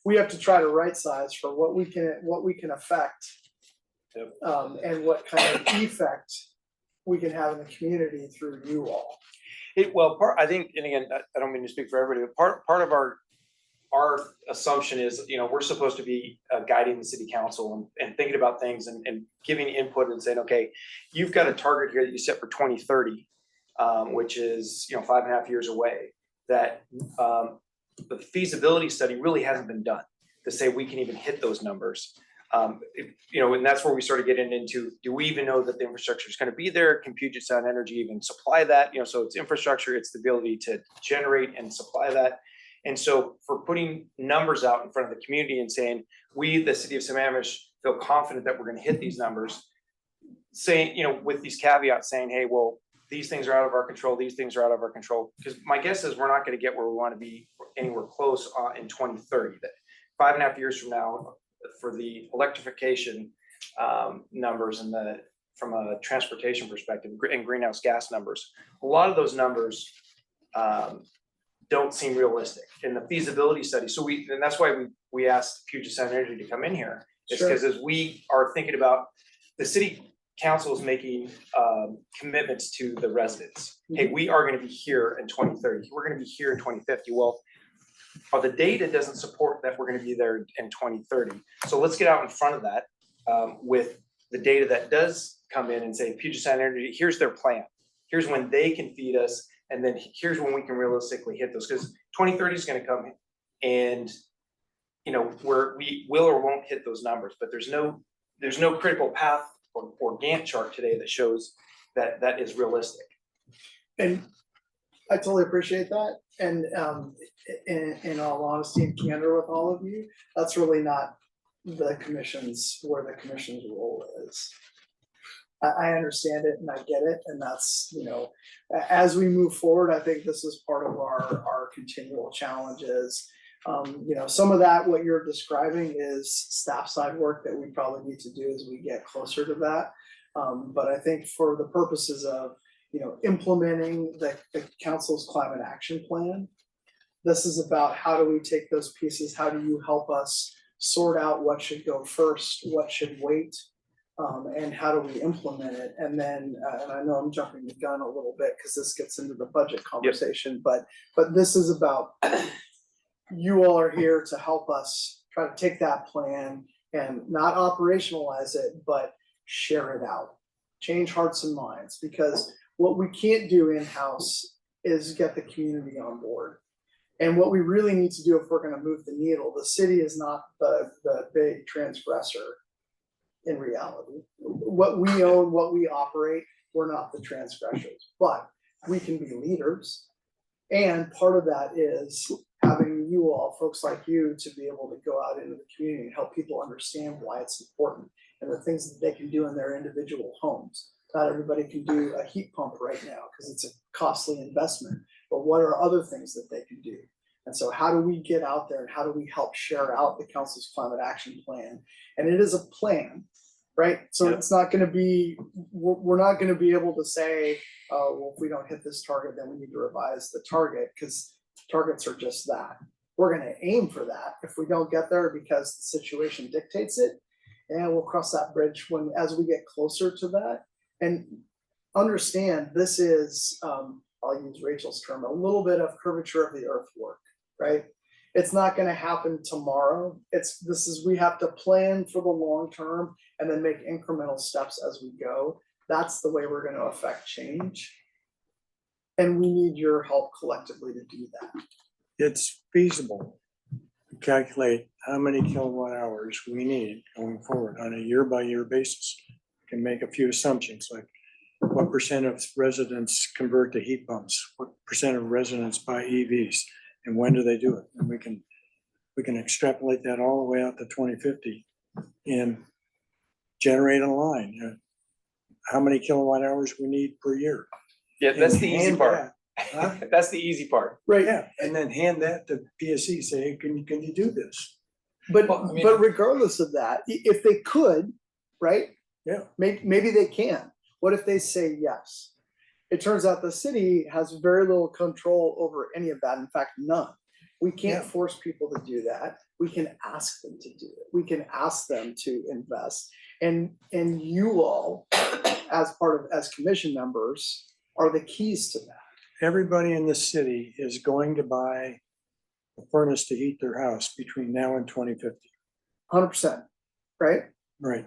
we have to try to right size for what we can affect. Yep. And what kind of effect we can have in the community through you all. I think, and again, I don't mean to speak for everybody, but part of our assumption is, we're supposed to be guiding the city council and thinking about things and giving input and saying, okay, you've got a target here that you set for 2030, which is, 5.5 years away, that the feasibility study really hasn't been done to say we can even hit those numbers. And that's where we started getting into, do we even know that the infrastructure is going to be there? Can Puget Sound Energy even supply that? So it's infrastructure, it's the ability to generate and supply that. And so for putting numbers out in front of the community and saying, we, the city of Sammamish, feel confident that we're going to hit these numbers, saying, with these caveats saying, hey, well, these things are out of our control, these things are out of our control. Because my guess is we're not going to get where we want to be anywhere close in 2030. That 5.5 years from now, for the electrification numbers and from a transportation perspective and greenhouse gas numbers, a lot of those numbers don't seem realistic in the feasibility study. So and that's why we asked Puget Sound Energy to come in here. It's because as we are thinking about the city council is making commitments to the residents. Hey, we are going to be here in 2030. We're going to be here in 2050. Well, the data doesn't support that we're going to be there in 2030. So let's get out in front of that with the data that does come in and say, Puget Sound Energy, here's their plan. Here's when they can feed us. And then here's when we can realistically hit those. Because 2030 is going to come and, where we will or won't hit those numbers. But there's no critical path or Gantt chart today that shows that is realistic. And I totally appreciate that. And in all honesty and candor with all of you, that's really not where the commission's role is. I understand it and I get it. And that's, as we move forward, I think this is part of our continual challenges. Some of that, what you're describing is staff side work that we probably need to do as we get closer to that. But I think for the purposes of, implementing the council's climate action plan, this is about how do we take those pieces? How do you help us sort out what should go first, what should wait, and how do we implement it? And then, and I know I'm jumping the gun a little bit because this gets into the budget conversation, but this is about you all are here to help us try to take that plan and not operationalize it, but share it out, change hearts and minds, because what we can't do in-house is get the community on board. And what we really need to do if we're going to move the needle, the city is not the big transgressor in reality. What we own, what we operate, we're not the transgressors, but we can be leaders. And part of that is having you all, folks like you, to be able to go out into the community and help people understand why it's important and the things that they can do in their individual homes. Not everybody can do a heat pump right now because it's a costly investment, but what are other things that they can do? And so how do we get out there and how do we help share out the council's climate action plan? And it is a plan, right? So it's not going to be, we're not going to be able to say, well, if we don't hit this target, then we need to revise the target, because targets are just that. We're going to aim for that. If we don't get there because the situation dictates it, and we'll cross that bridge as we get closer to that. And understand this is, I'll use Rachel's term, a little bit of curvature of the earth work, right? It's not going to happen tomorrow. We have to plan for the long term and then make incremental steps as we go. That's the way we're going to affect change. And we need your help collectively to do that. It's feasible to calculate how many kilowatt hours we need going forward on a year by year basis. We can make a few assumptions like what percent of residents convert to heat pumps, what percent of residents buy EVs, and when do they do it? And we can extrapolate that all the way out to 2050 and generate a line. How many kilowatt hours we need per year. Yeah, that's the easy part. Huh? That's the easy part. Right, yeah, and then hand that to PSC, say, hey, can you do this? But Well, I mean- but regardless of that, if they could, right? Yeah. Maybe they can. What if they say yes? It turns out the city has very little control over any of that. In fact, none. We can't force people to do that. We can ask them to do it. We can ask them to invest. And you all, as commission members, are the keys to that. Everybody in the city is going to buy a furnace to heat their house between now and 2050. 100%, right? Right.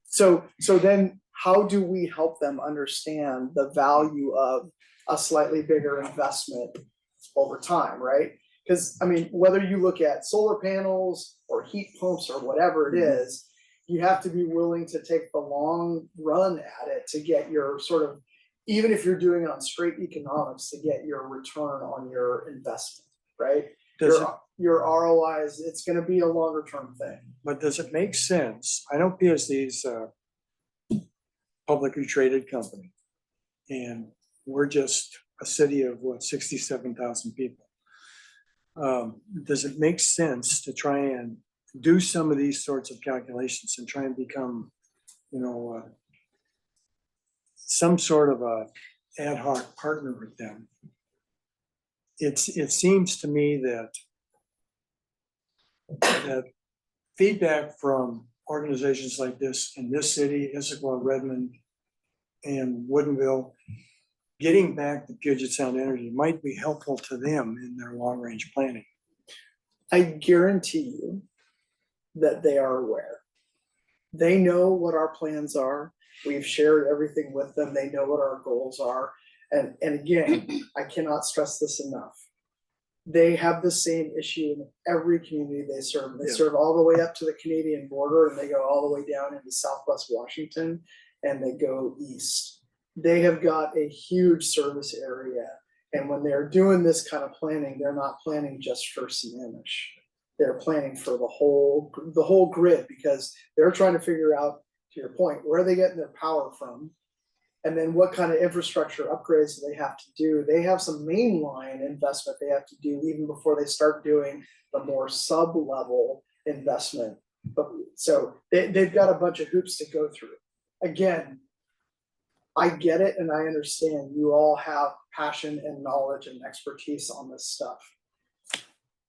So then how do we help them understand the value of a slightly bigger investment over time, right? Cause I mean, whether you look at solar panels or heat pumps or whatever it is, you have to be willing to take the long run at it to get your sort of, even if you're doing it on straight economics, to get your return on your investment, right? Does it, Your ROI is, it's gonna be a longer term thing. but does it make sense? I know PSD is a publicly traded company. And we're just a city of what, 67,000 people. Does it make sense to try and do some of these sorts of calculations and try and become, some sort of a ad hoc partner with them? It seems to me that feedback from organizations like this in this city, Issaquah, Redmond, and Woodinville, getting back to Puget Sound Energy might be helpful to them in their long-range planning. I guarantee you that they are aware. They know what our plans are. We've shared everything with them. They know what our goals are. And again, I cannot stress this enough. They have the same issue in every community they serve. They serve all the way up to the Canadian border, and they go all the way down into Southwest Washington, and they go east. They have got a huge service area. And when they're doing this kind of planning, they're not planning just for Sammamish. They're planning for the whole grid, because they're trying to figure out, to your point, where are they getting their power from? And then what kind of infrastructure upgrades do they have to do? They have some mainline investment they have to do even before they start doing the more sub-level investment. But so they've got a bunch of hoops to go through. Again, I get it, and I understand you all have passion and knowledge and expertise on this stuff.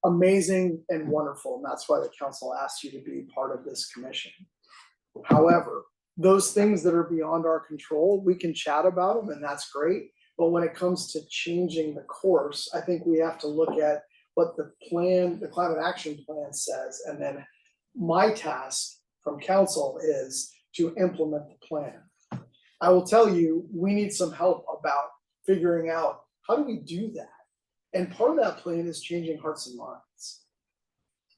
Amazing and wonderful, and that's why the council asked you to be part of this commission. However, those things that are beyond our control, we can chat about them, and that's great. But when it comes to changing the course, I think we have to look at what the plan, the climate action plan says, and then my task from council is to implement the plan. I will tell you, we need some help about figuring out how do we do that? And part of that plan is changing hearts and minds.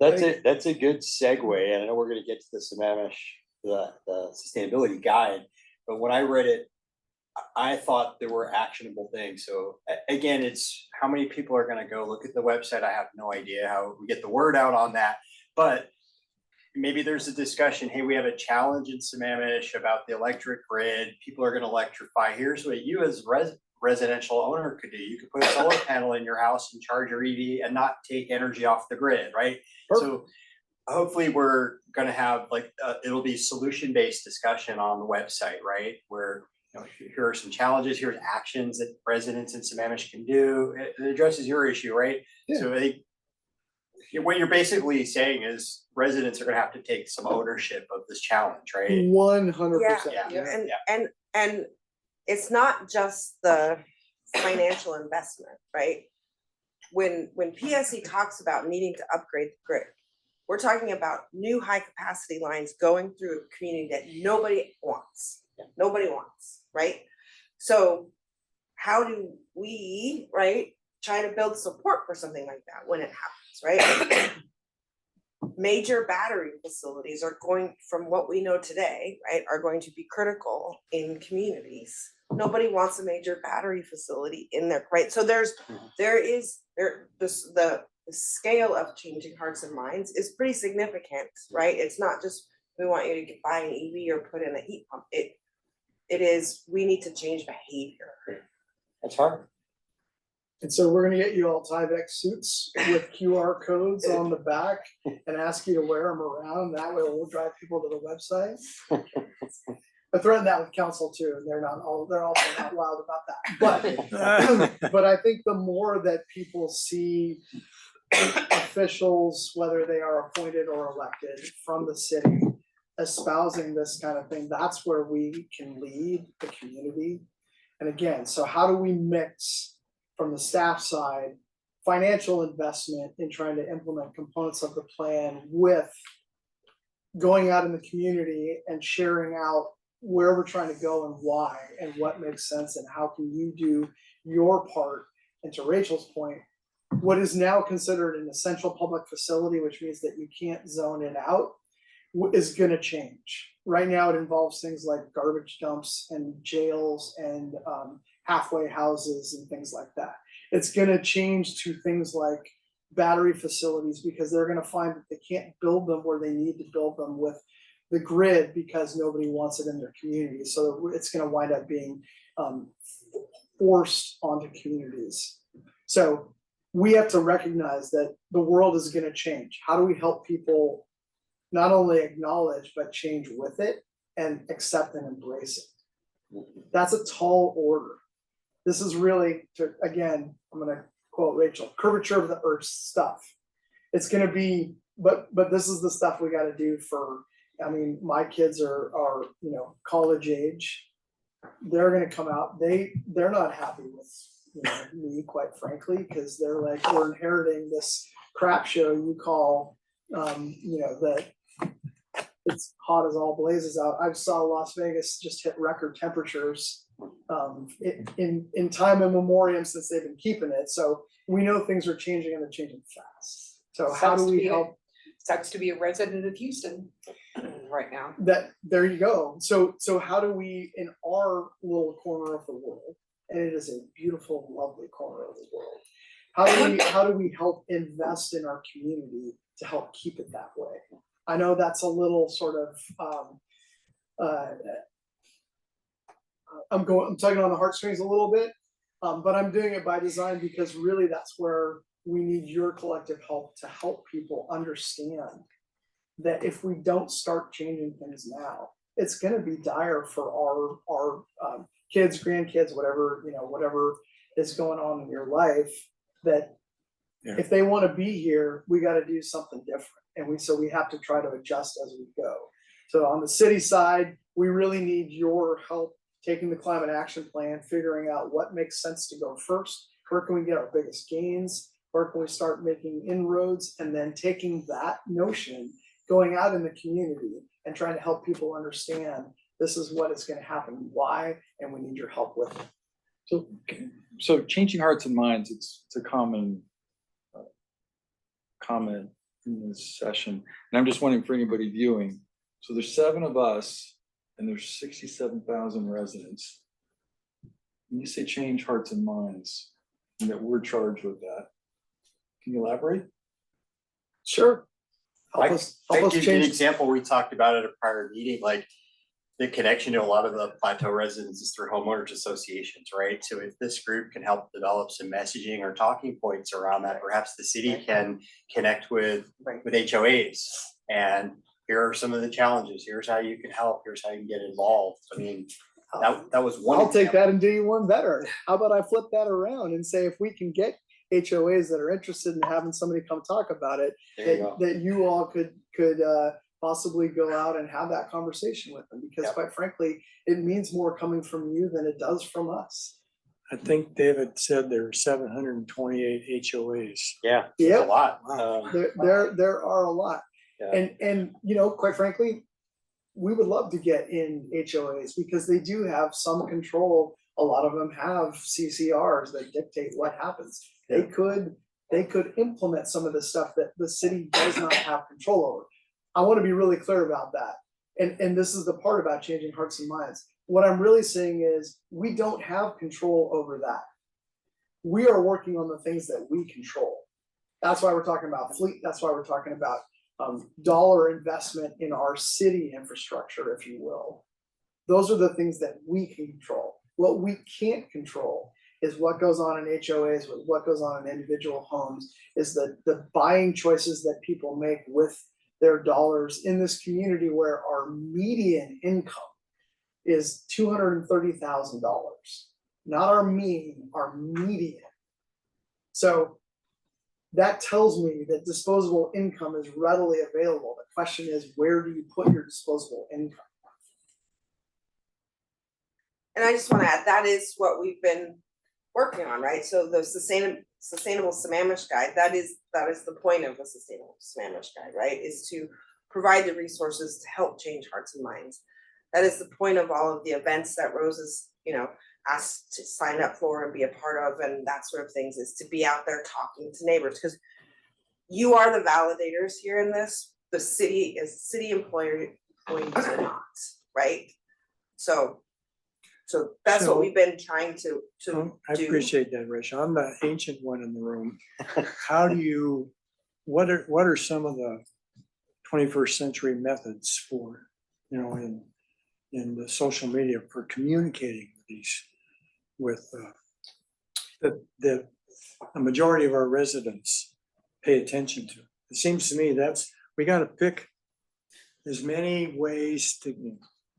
That's a good segue, and I know we're gonna get to the Sammamish, the sustainability guide, but when I read it, I thought there were actionable things. So again, it's how many people are gonna go look at the website. I have no idea how we get the word out on that, but maybe there's a discussion, hey, we have a challenge in Sammamish about the electric grid. People are gonna electrify. Here's what you as residential owner could do. You could put a solar panel in your house and charge your EV and not take energy off the grid, right? Perfect. So hopefully we're going to have it'll be solution-based discussion on the website, right? Where, here are some challenges, here's actions that residents in Sammamish can do. It addresses your issue, right? Yeah. So I think what you're basically saying is residents are going to have to take some ownership of this challenge, right? 100%. Yeah. And it's not just the financial investment, right? When PSC talks about needing to upgrade the grid, we're talking about new high capacity lines going through a community that nobody wants. Nobody wants, right? So how do we, right, try to build support for something like that when it happens, right? Major battery facilities are going, from what we know today, right, are going to be critical in communities. Nobody wants a major battery facility in there, right? So the scale of changing hearts and minds is pretty significant, right? It's not just we want you to buy an EV or put in a heat pump. It is, we need to change behavior. That's hard. And so we're gonna get you all Tyvek suits with QR codes on the back and ask you to wear them around. That way we'll drive people to the website. I threatened that with council too, and they're also not loud about that. But I think the more that people see officials, whether they are appointed or elected from the city, espousing this kind of thing, that's where we can lead the community. And again, so how do we mix from the staff side financial investment in trying to implement components of the plan with going out in the community and sharing out where we're trying to go and why and what makes sense and how can you do your part. And to Rachel's point, what is now considered an essential public facility, which means that you can't zone it out, is gonna change. Right now, it involves things like garbage dumps and jails and halfway houses and things like that. It's gonna change to things like battery facilities, because they're gonna find that they can't build them where they need to build them with the grid, because nobody wants it in their community. So it's gonna wind up being forced onto communities. So we have to recognize that the world is gonna change. How do we help people not only acknowledge, but change with it and accept and embrace it? That's a tall order. This is really, again, I'm gonna quote Rachel, curvature of the earth stuff. It's gonna be, but this is the stuff we gotta do for, I mean, my kids are, you know, college age. They're gonna come out, they're not happy with, you know, me, quite frankly, because they're like, we're inheriting this crap show you call, you know, that it's hot as all blazes out. I saw Las Vegas just hit record temperatures in time immemorial since they've been keeping it. So we know things are changing, and they're changing fast. So how do we help? Sucks to be a resident of Houston right now. That, there you go. So how do we, in our little corner of the world, and it is a beautiful, lovely corner of the world, how do we help invest in our community to help keep it that way? I know that's a little sort of I'm tugging on the heartstrings a little bit, but I'm doing it by design, because really that's where we need your collective help to help people understand that if we don't start changing things now, it's going to be dire for our kids, grandkids, whatever, you know, whatever is going on in your life, that if they want to be here, we got to do something different. And so we have to try to adjust as we go. So on the city side, we really need your help taking the climate action plan, figuring out what makes sense to go first, where can we get our biggest gains, where can we start making inroads, and then taking that notion, going out in the community and trying to help people understand this is what is going to happen, why, and we need your help with it. So changing hearts and minds, it's a common comment in this session. And I'm just wondering for anybody viewing, so there's 7 of us and there's 67,000 residents. When you say change hearts and minds, and that we're charged with that, can you elaborate? Sure. I Help us give you an change. example we talked about at a prior meeting, like the connection to a lot of the plateau residents is through homeowners associations, right? So if this group can help develop some messaging or talking points around that, perhaps the city can connect with HOAs. And here are some of the challenges. Here's how you can help. Here's how you can get involved. I mean, that was one. I'll take that and do you one better. How about I flip that around and say, if we can get HOAs that are interested in having somebody come talk about it, that you all could possibly go out and have that conversation with them, because quite frankly, it means more coming from you than it does from us. I think David said there are 728 HOAs. Yeah, it's a lot. There are a lot. Yeah. And you know, quite frankly, we would love to get in HOAs, because they do have some control. A lot of them have CCRs that dictate what happens. They could implement some of the stuff that the city does not have control over. I want to be really clear about that. And this is the part about changing hearts and minds. What I'm really saying is we don't have control over that. We are working on the things that we control. That's why we're talking about fleet. That's why we're talking about dollar investment in our city infrastructure, if you will. Those are the things that we can control. What we can't control is what goes on in HOAs, what goes on in individual homes, is the buying choices that people make with their dollars in this community, where our median income is $230,000. Not our mean, our median. So that tells me that disposable income is readily available. The question is, where do you put your disposable income? And I just want to add, that is what we've been working on, right? So the sustainable Sammamish guide, that is the point of a sustainable Sammamish guide, right? Is to provide the resources to help change hearts and minds. That is the point of all of the events that Rose is, you know, asked to sign up for and be a part of and that sort of things is to be out there talking to neighbors, because you are the validators here in this. The city employees are not, right? So that's what So- we've been trying to I do. appreciate that, Rich. I'm the ancient one in the room. How do you, what are some of the 21st century methods for, you know, in the social media for communicating with these, with the majority of our residents pay attention to? It seems to me we gotta pick as many ways to,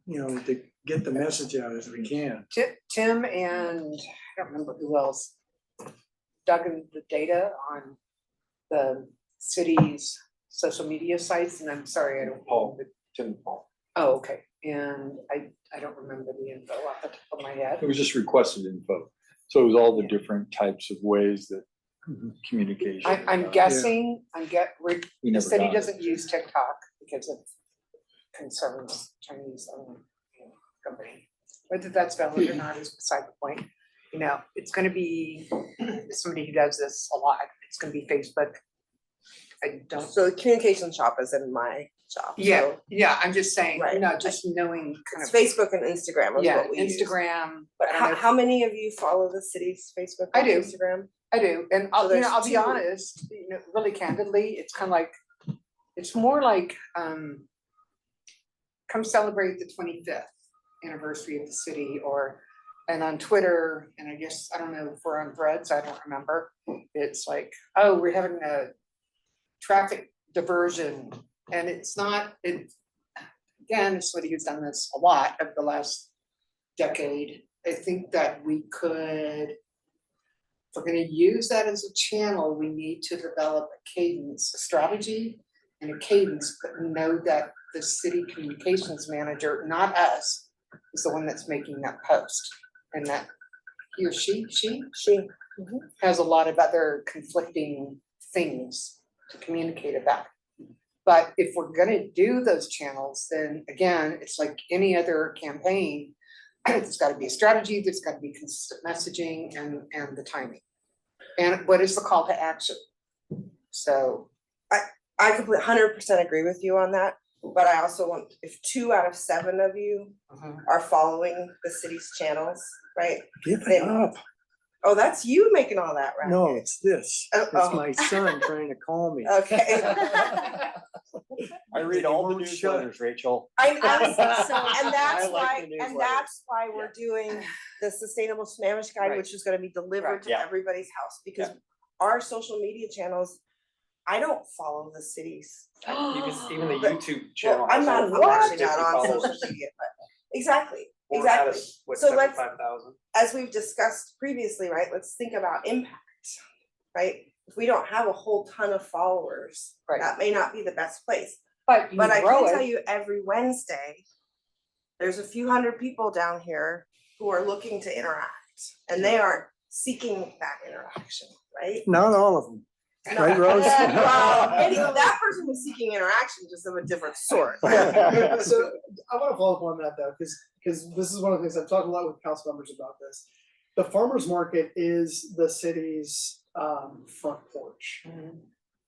you know, to get the message out as we can. Tim and I don't remember who else dug in the data on the city's social media sites, and I'm sorry, I don't. Paul, Tim and Paul. Oh, okay, and I don't remember the info off the top of my head. It was just requested info. So it was all the different types of ways that communication. I'm guessing, We the never city got it. doesn't use TikTok because of concerns, Chinese owned company. Whether that's valid or not is beside the point. You know, it's gonna be somebody who does this a lot, it's gonna be Facebook. I don't. So the communication shop is in my shop. Yeah, So yeah, I'm just saying, Right. no, just knowing kind it's of. Facebook and Instagram is Yeah, what we use. Instagram. But I don't know how many of you follow the city's Facebook I and do. Instagram? I do, and I'll, So you know, there's I'll be two. honest, you know, really candidly, it's kind of like, it's more like, come celebrate the 25th anniversary of the city, and on Twitter, and I guess, I don't know if we're on Threads, I don't remember. It's like, oh, we're having a traffic diversion, and it's not, again, it's somebody who's done this a lot of the last decade. I think that we could, if we're gonna use that as a channel, we need to develop a cadence, a strategy and a cadence, but know that the city communications manager, not us, is the one that's making that post. And that he or she has a lot of other conflicting things to communicate about. But if we're gonna do those channels, then again, it's like any other campaign. There's gotta be a strategy, there's gotta be consistent messaging and the timing. And what is the call to action? So, I completely 100% agree with you on that, but I also want, if 2 out of 7 of you are following the city's channels, right? Give it Then- up. Oh, that's you making all that, right? No, it's this. Oh, It's oh. my son trying to call me. Okay. I read They all the won't shut. newsletters, Rachel. I was so- And that's I like why, the and newsletters. that's why we're doing the Sustainable Spanish Guide, Right. which is gonna be delivered to Yeah. everybody's house, because our social media channels, I don't follow the cities. Even the But- YouTube channel. Well, I'm has not, over I'm actually 50 not on followers. social media, but exactly, We're at exactly. what, So let's- 75,000? As we've discussed previously, right, let's think about impact, right? If we don't have a whole ton of followers, Right. that may not be the best place. but you But I grow can tell it, you every Wednesday, there's a few hundred people down here who are looking to interact, and they are seeking that interaction, right? Not all of them. No. Right, Rose? Well, that person was seeking interaction just of a different sort. So I want to follow up on that though, because this is one of the things I've talked a lot with council members about this. The farmers market is the city's front porch.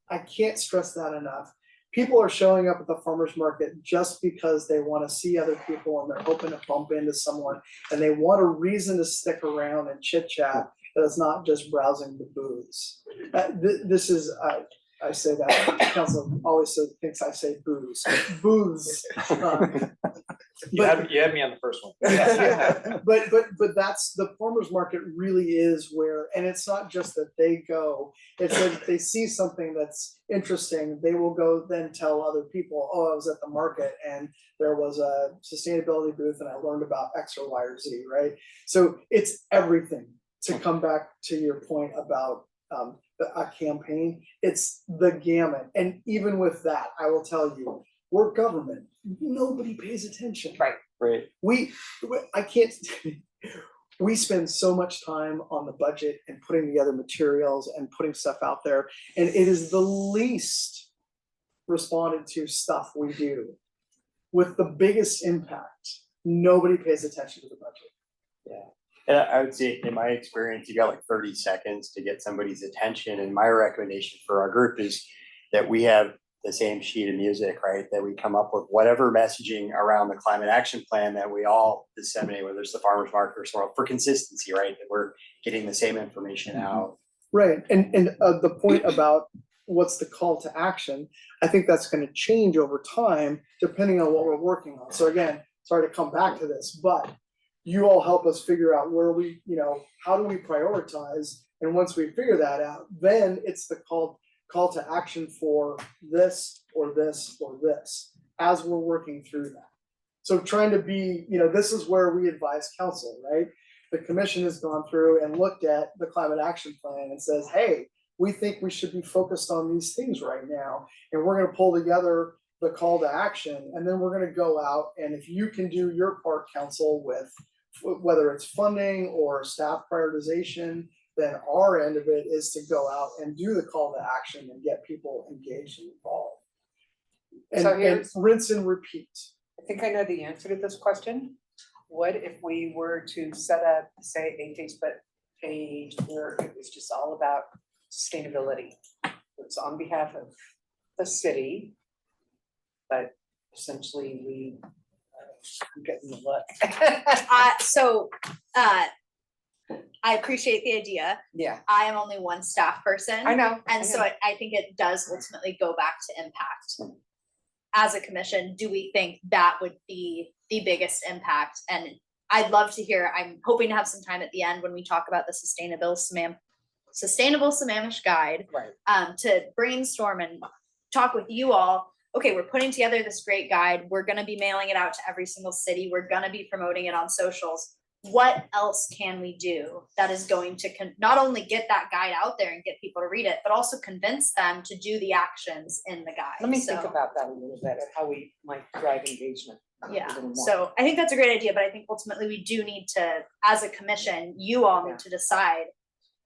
I can't stress that enough. People are showing up at the farmers market just because they want to see other people and they're hoping to bump into someone and they want a reason to stick around and chit chat. That it's not just browsing the booths. This is, I say that, council always thinks I say booze, booths. You had me on the first one. But that's, the farmer's market really is where, and it's not just that they go, it's that if they see something that's interesting, they will go then tell other people, oh, I was at the market and there was a sustainability booth and I learned about X or Y or Z, right? So it's everything. To come back to your point about a campaign, it's the gamut. And even with that, I will tell you, we're government. Nobody pays attention. Right. I can't, we spend so much time on the budget and putting together materials and putting stuff out there. And it is the least responded to stuff we do with the biggest impact. Nobody pays attention to the budget. And I would say, in my experience, you got like 30 seconds to get somebody's attention. And my recommendation for our group is that we have the same sheet of music, right? That we come up with whatever messaging around the climate action plan that we all disseminate, whether it's the farmers market or so, for consistency, right? That we're getting the same information out. Right, and the point about what's the call to action, I think that's gonna change over time depending on what we're working on. So again, sorry to come back to this, but you all help us figure out where we, how do we prioritize? And once we figure that out, then it's the call to action for this or this or this as we're working through that. So trying to be, this is where we advise council, right? The commission has gone through and looked at the climate action plan and says, hey, we think we should be focused on these things right now. And we're gonna pull together the call to action, and then we're gonna go out, and if you can do your part, council, with whether it's funding or staff prioritization, then our end of it is to go out and do the call to action and get people engaged and involved. So And here's- rinse and repeat. I think I know the answer to this question. What if we were to set up, say, a Facebook page where it was just all about sustainability? It's on behalf of the city, but essentially I'm getting the look. I appreciate the idea. Yeah, I am only one staff person. I know. And so I think it does ultimately go back to impact. As a commission, do we think that would be the biggest impact? And I'd love to hear, I'm hoping to have some time at the end when we talk about the sustainable Sammamish guide, Right. to brainstorm and talk with you all. Okay, we're putting together this great guide. We're gonna be mailing it out to every single city. We're gonna be promoting it on socials. What else can we do that is going to not only get that guide out there and get people to read it, but also convince them to do the actions in the guide? Let me So, think about that a little bit and how we might drive engagement. a yeah, little more. so I think that's a great idea, but I think ultimately we do need to, as a commission, you all Yeah. need to decide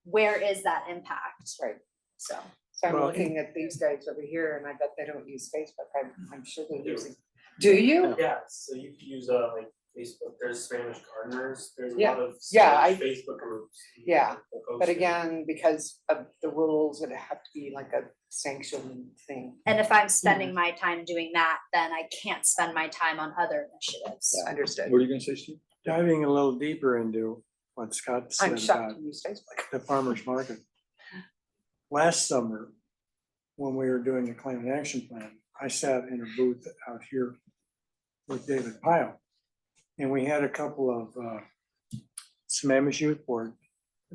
where is that impact, Right. so. So I'm Well, looking at these guys over here and I bet they don't use Facebook. I'm sure they're using. Do you? Yeah, so you could use like Facebook, there's Spanish gardeners, there's a Yeah. lot of Yeah, Spanish Facebook groups. Yeah, that post But it. again, because of the rules, it have to be like a sanctioned thing. And if I'm spending my time doing that, then I can't spend my time on other initiatives. Understood. What are you gonna say, Steve? Diving a little deeper into what Scott I'm said shocked about to use Facebook. the farmer's market. Last summer, when we were doing the climate action plan, I sat in a booth out here with David Pyle. And we had a couple of Sammamish Youth Board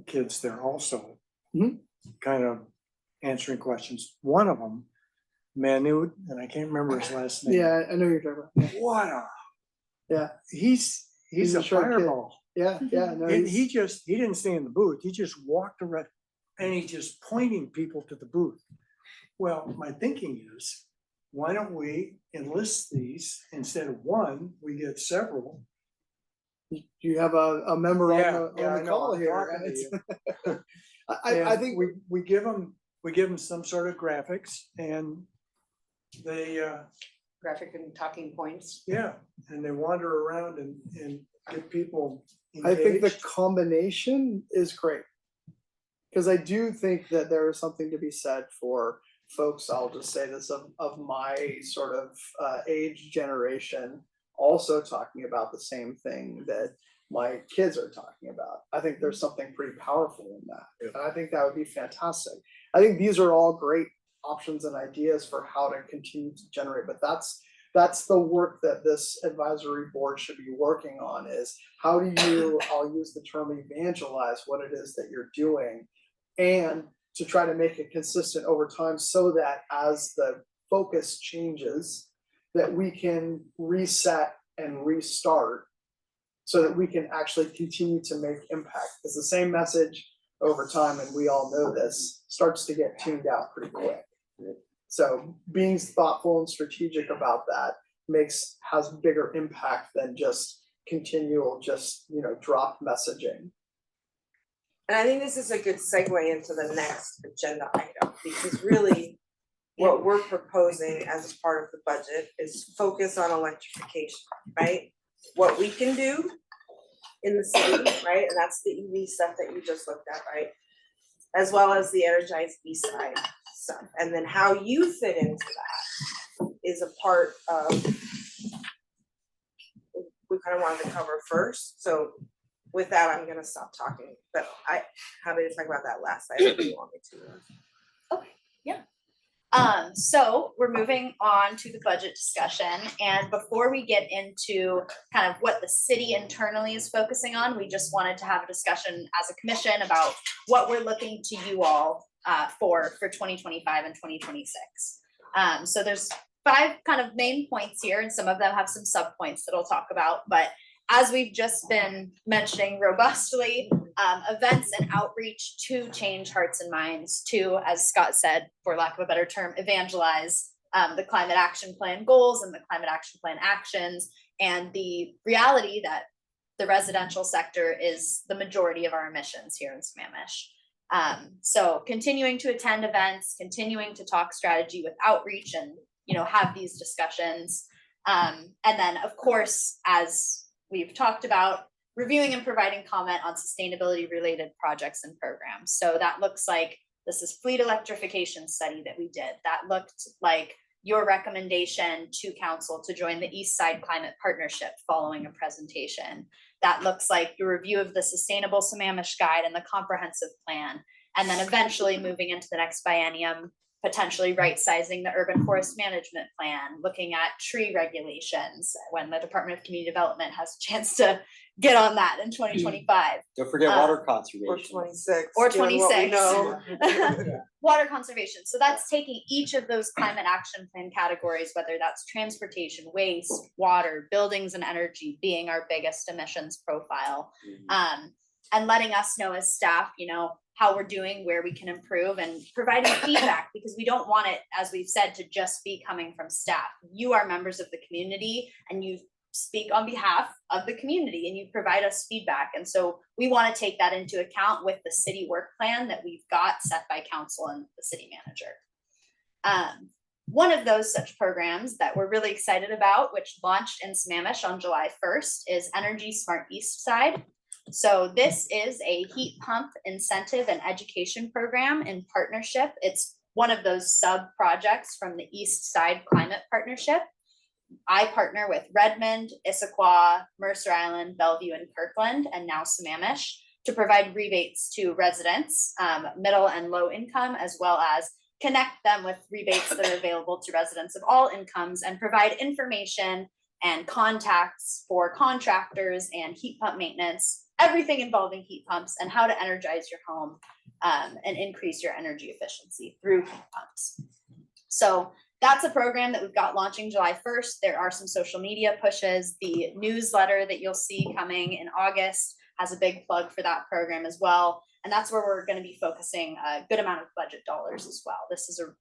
kids there also. Kind of answering questions. One of them, Manu, and I can't remember his last name. Yeah, I know who you're talking about. What a, Yeah, he's a a sharp kid. fireball. yeah, no, And he's- he didn't stay in the booth, he just walked around and he's just pointing people to the booth. Well, my thinking is, why don't we enlist these, instead of one, we get several. you have a member on Yeah, the, yeah, on I the know, call I'm here. talking and to it's- you. I think, We give them some sort of graphics and they, Graphic and talking points. yeah, and they wander around and get people I think the engaged. combination is great. Cause I do think that there is something to be said for folks, I'll just say this, of my sort of age generation, also talking about the same thing that my kids are talking about. I think there's something pretty powerful in that. Yeah. And I think that would be fantastic. I think these are all great options and ideas for how to continue to generate, but that's the work that this advisory board should be working on, is how do you, I'll use the term evangelize what it is that you're doing, and to try to make it consistent over time so that as the focus changes, that we can reset and restart so that we can actually continue to make impact. Because the same message over time, and we all know this, starts to get tuned out pretty quick. So being thoughtful and strategic about that has bigger impact than just continual, drop messaging. And I think this is a good segue into the next agenda item, because really what we're proposing as part of the budget is focus on electrification, right? What we can do in the city, right? And that's the EV stuff that you just looked at, right? As well as the energized east side stuff. And then how you fit into that is a part of we kind of wanted to cover first. So with that, I'm gonna stop talking, but I happy to talk about that last item if you want me to. Okay, yeah. So we're moving on to the budget discussion, and before we get into kind of what the city internally is focusing on, we just wanted to have a discussion as a commission about what we're looking to you all for 2025 and 2026. So there's 5 kind of main points here, and some of them have some sub points that I'll talk about, but as we've just been mentioning robustly, events and outreach to change hearts and minds, to, as Scott said, for lack of a better term, evangelize the climate action plan goals and the climate action plan actions, and the reality that the residential sector is the majority of our emissions here in Sammamish. So continuing to attend events, continuing to talk strategy with outreach and, have these discussions. And then, of course, as we've talked about, reviewing and providing comment on sustainability related projects and programs. So that looks like, this is fleet electrification study that we did. That looked like your recommendation to council to join the East Side Climate Partnership following a presentation. That looks like your review of the Sustainable Sammamish Guide and the comprehensive plan. And then eventually moving into the next biennium, potentially right-sizing the urban forest management plan, looking at tree regulations when the Department of Community Development has a chance to get on that in 2025. Don't forget water conservation. Or 26. Or given what we 26. know. Water conservation. So that's taking each of those climate action plan categories, whether that's transportation, waste, water, buildings and energy being our biggest emissions profile. And letting us know as staff, how we're doing, where we can improve, and providing feedback, because we don't want it, as we've said, to just be coming from staff. You are members of the community and you speak on behalf of the community and you provide us feedback. And so we want to take that into account with the city work plan that we've got set by council and the city manager. One of those such programs that we're really excited about, which launched in Sammamish on July 1st, is Energy Smart East Side. So this is a heat pump incentive and education program in partnership. It's one of those sub projects from the East Side Climate Partnership. I partner with Redmond, Issaquah, Mercer Island, Bellevue, and Kirkland, and now Sammamish, to provide rebates to residents, middle and low income, as well as connect them with rebates that are available to residents of all incomes, and provide information and contacts for contractors and heat pump maintenance, everything involving heat pumps and how to energize your home and increase your energy efficiency through heat pumps. So that's a program that we've got launching July 1st. There are some social media pushes. The newsletter that you'll see coming in August has a big plug for that program as well. And that's where we're going to be focusing a good amount of budget dollars as well. This is a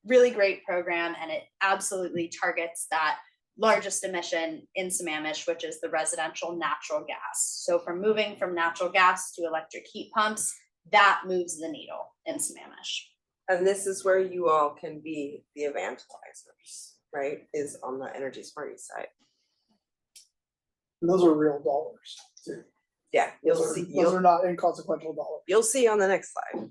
really great program, and it absolutely targets that largest emission in Sammamish, which is the residential natural gas. So from moving from natural gas to electric heat pumps, that moves the needle in Sammamish. And this is where you all can be the evangelizers, right? Is on the Energy Smart East side. And those are real dollars too. Yeah, Those are not inconsequential dollars. you'll see on the next slide.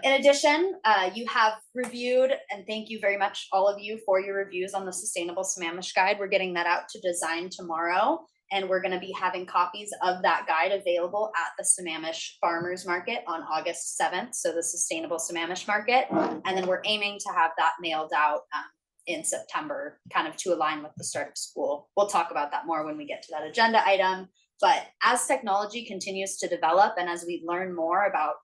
In addition, you have reviewed, and thank you very much, all of you, for your reviews on the Sustainable Sammamish Guide. We're getting that out to design tomorrow, and we're going to be having copies of that guide available at the Sammamish Farmers Market on August 7th, so the Sustainable Sammamish Market, and then we're aiming to have that mailed out in September, kind of to align with the start of school. We'll talk about that more when we get to that agenda item, but as technology continues to develop and as we learn more about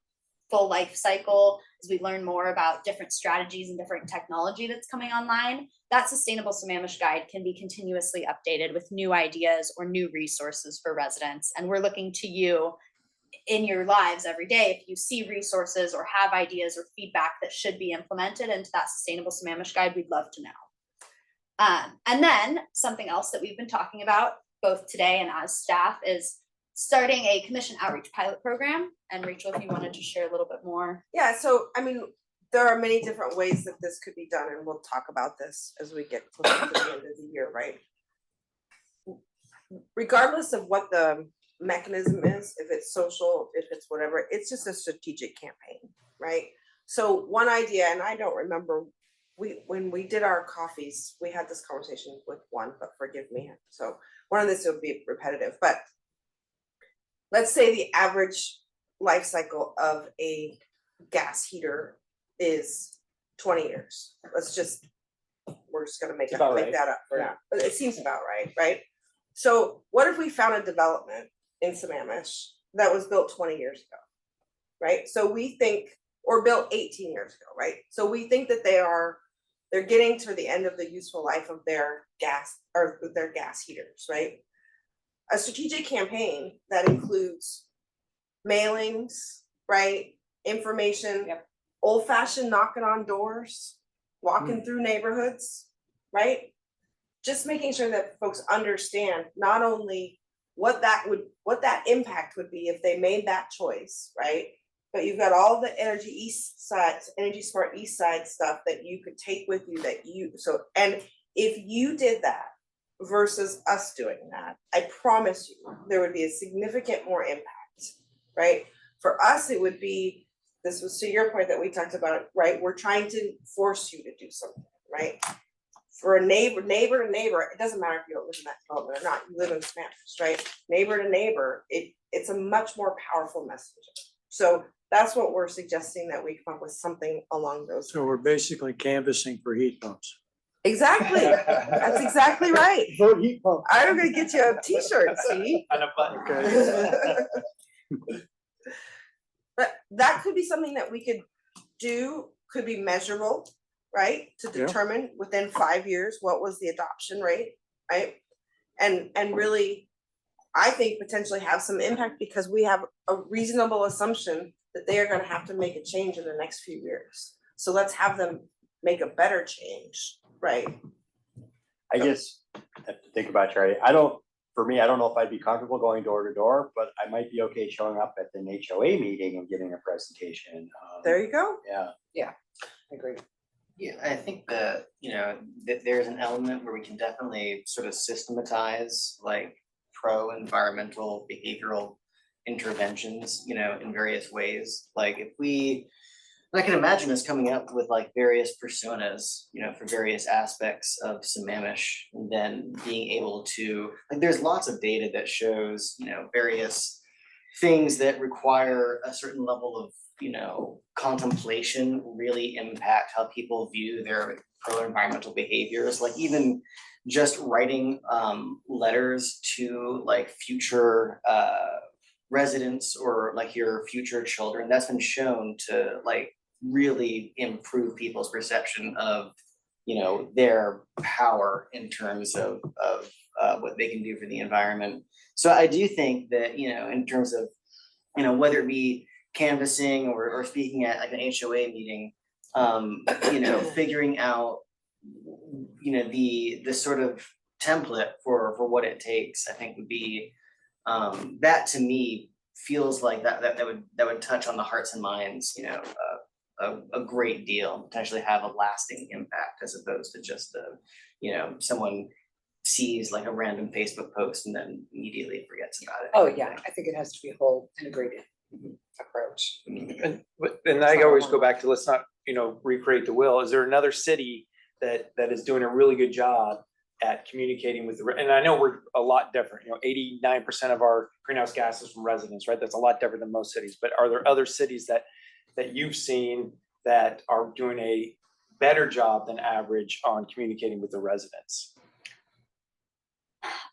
full life cycle, as we learn more about different strategies and different technology that's coming online, that Sustainable Sammamish Guide can be continuously updated with new ideas or new resources for residents. And we're looking to you in your lives every day. If you see resources or have ideas or feedback that should be implemented into that Sustainable Sammamish Guide, we'd love to know. And then something else that we've been talking about both today and as staff is starting a commission outreach pilot program. And Rachel, if you wanted to share a little bit more. Yeah, so I mean, there are many different ways that this could be done, and we'll talk about this as we get closer to the end of the year, right? regardless of what the mechanism is, if it's social, if it's whatever, it's just a strategic campaign, right? So one idea, and I don't remember, when we did our coffees, we had this conversation with one, but forgive me. So one of this will be repetitive, but let's say the average life cycle of a gas heater is 20 years. We're just gonna make About right. that up for now, but it seems about right? So what if we found a development in Sammamish that was built 20 years ago, right? So we think, or built 18 years ago, right? So we think that they're getting to the end of the useful life of their gas heaters, right? A strategic campaign that includes mailings, right? Information, old-fashioned knocking on doors, walking through neighborhoods, right? Just making sure that folks understand not only what that impact would be if they made that choice, right? But you've got all the energy smart east side stuff that you could take with you and if you did that versus us doing that, I promise you there would be a significant more impact, right? For us, it would be, this was to your point that we talked about, right? We're trying to force you to do something, right? For a neighbor to neighbor, it doesn't matter if you don't live in that development or not, you live in Sammamish, right? Neighbor to neighbor, it's a much more powerful message. So that's what we're suggesting, that we come up with something along those. So we're basically canvassing for heat pumps. Exactly, that's exactly right. Vote heat pump. I'm gonna get you a t-shirt, see? And a button. Okay. But that could be something that we could do, could be measurable, right? To Yeah. determine within 5 years, what was the adoption rate, right? And really, I think potentially have some impact because we have a reasonable assumption that they are gonna have to make a change in the next few years. So let's have them make a better change, right? I guess, I have to think about Charlie. For me, I don't know if I'd be comfortable going door to door, but I might be okay showing up at an HOA meeting and giving a presentation. There you go. Yeah. Agree. Yeah, I think that, that there's an element where we can definitely sort of systematize like pro-environmental behavioral interventions, in various ways. Like I can imagine us coming up with like various personas, for various aspects of Sammamish, and then being able to, like, there's lots of data that shows, various things that require a certain level of, contemplation really impact how people view their pro-environmental behaviors. Like even just writing letters to like future residents or like your future children, that's been shown to like really improve people's perception of their power in terms of what they can do for the environment. So I do think that in terms of whether it be canvassing or speaking at like an HOA meeting, figuring out the sort of template for what it takes, I think would be that to me feels like that would touch on the hearts and minds, a great deal, potentially have a lasting impact as opposed to just someone sees like a random Facebook post and then immediately forgets about it. Oh, yeah, I think it has to be a whole integrated approach. And I always go back to, let's not, recreate the wheel. Is there another city that is doing a really good job at communicating with and I know we're a lot different, 89% of our greenhouse gases from residents, right? That's a lot different than most cities, but are there other cities that you've seen that are doing a better job than average on communicating with the residents?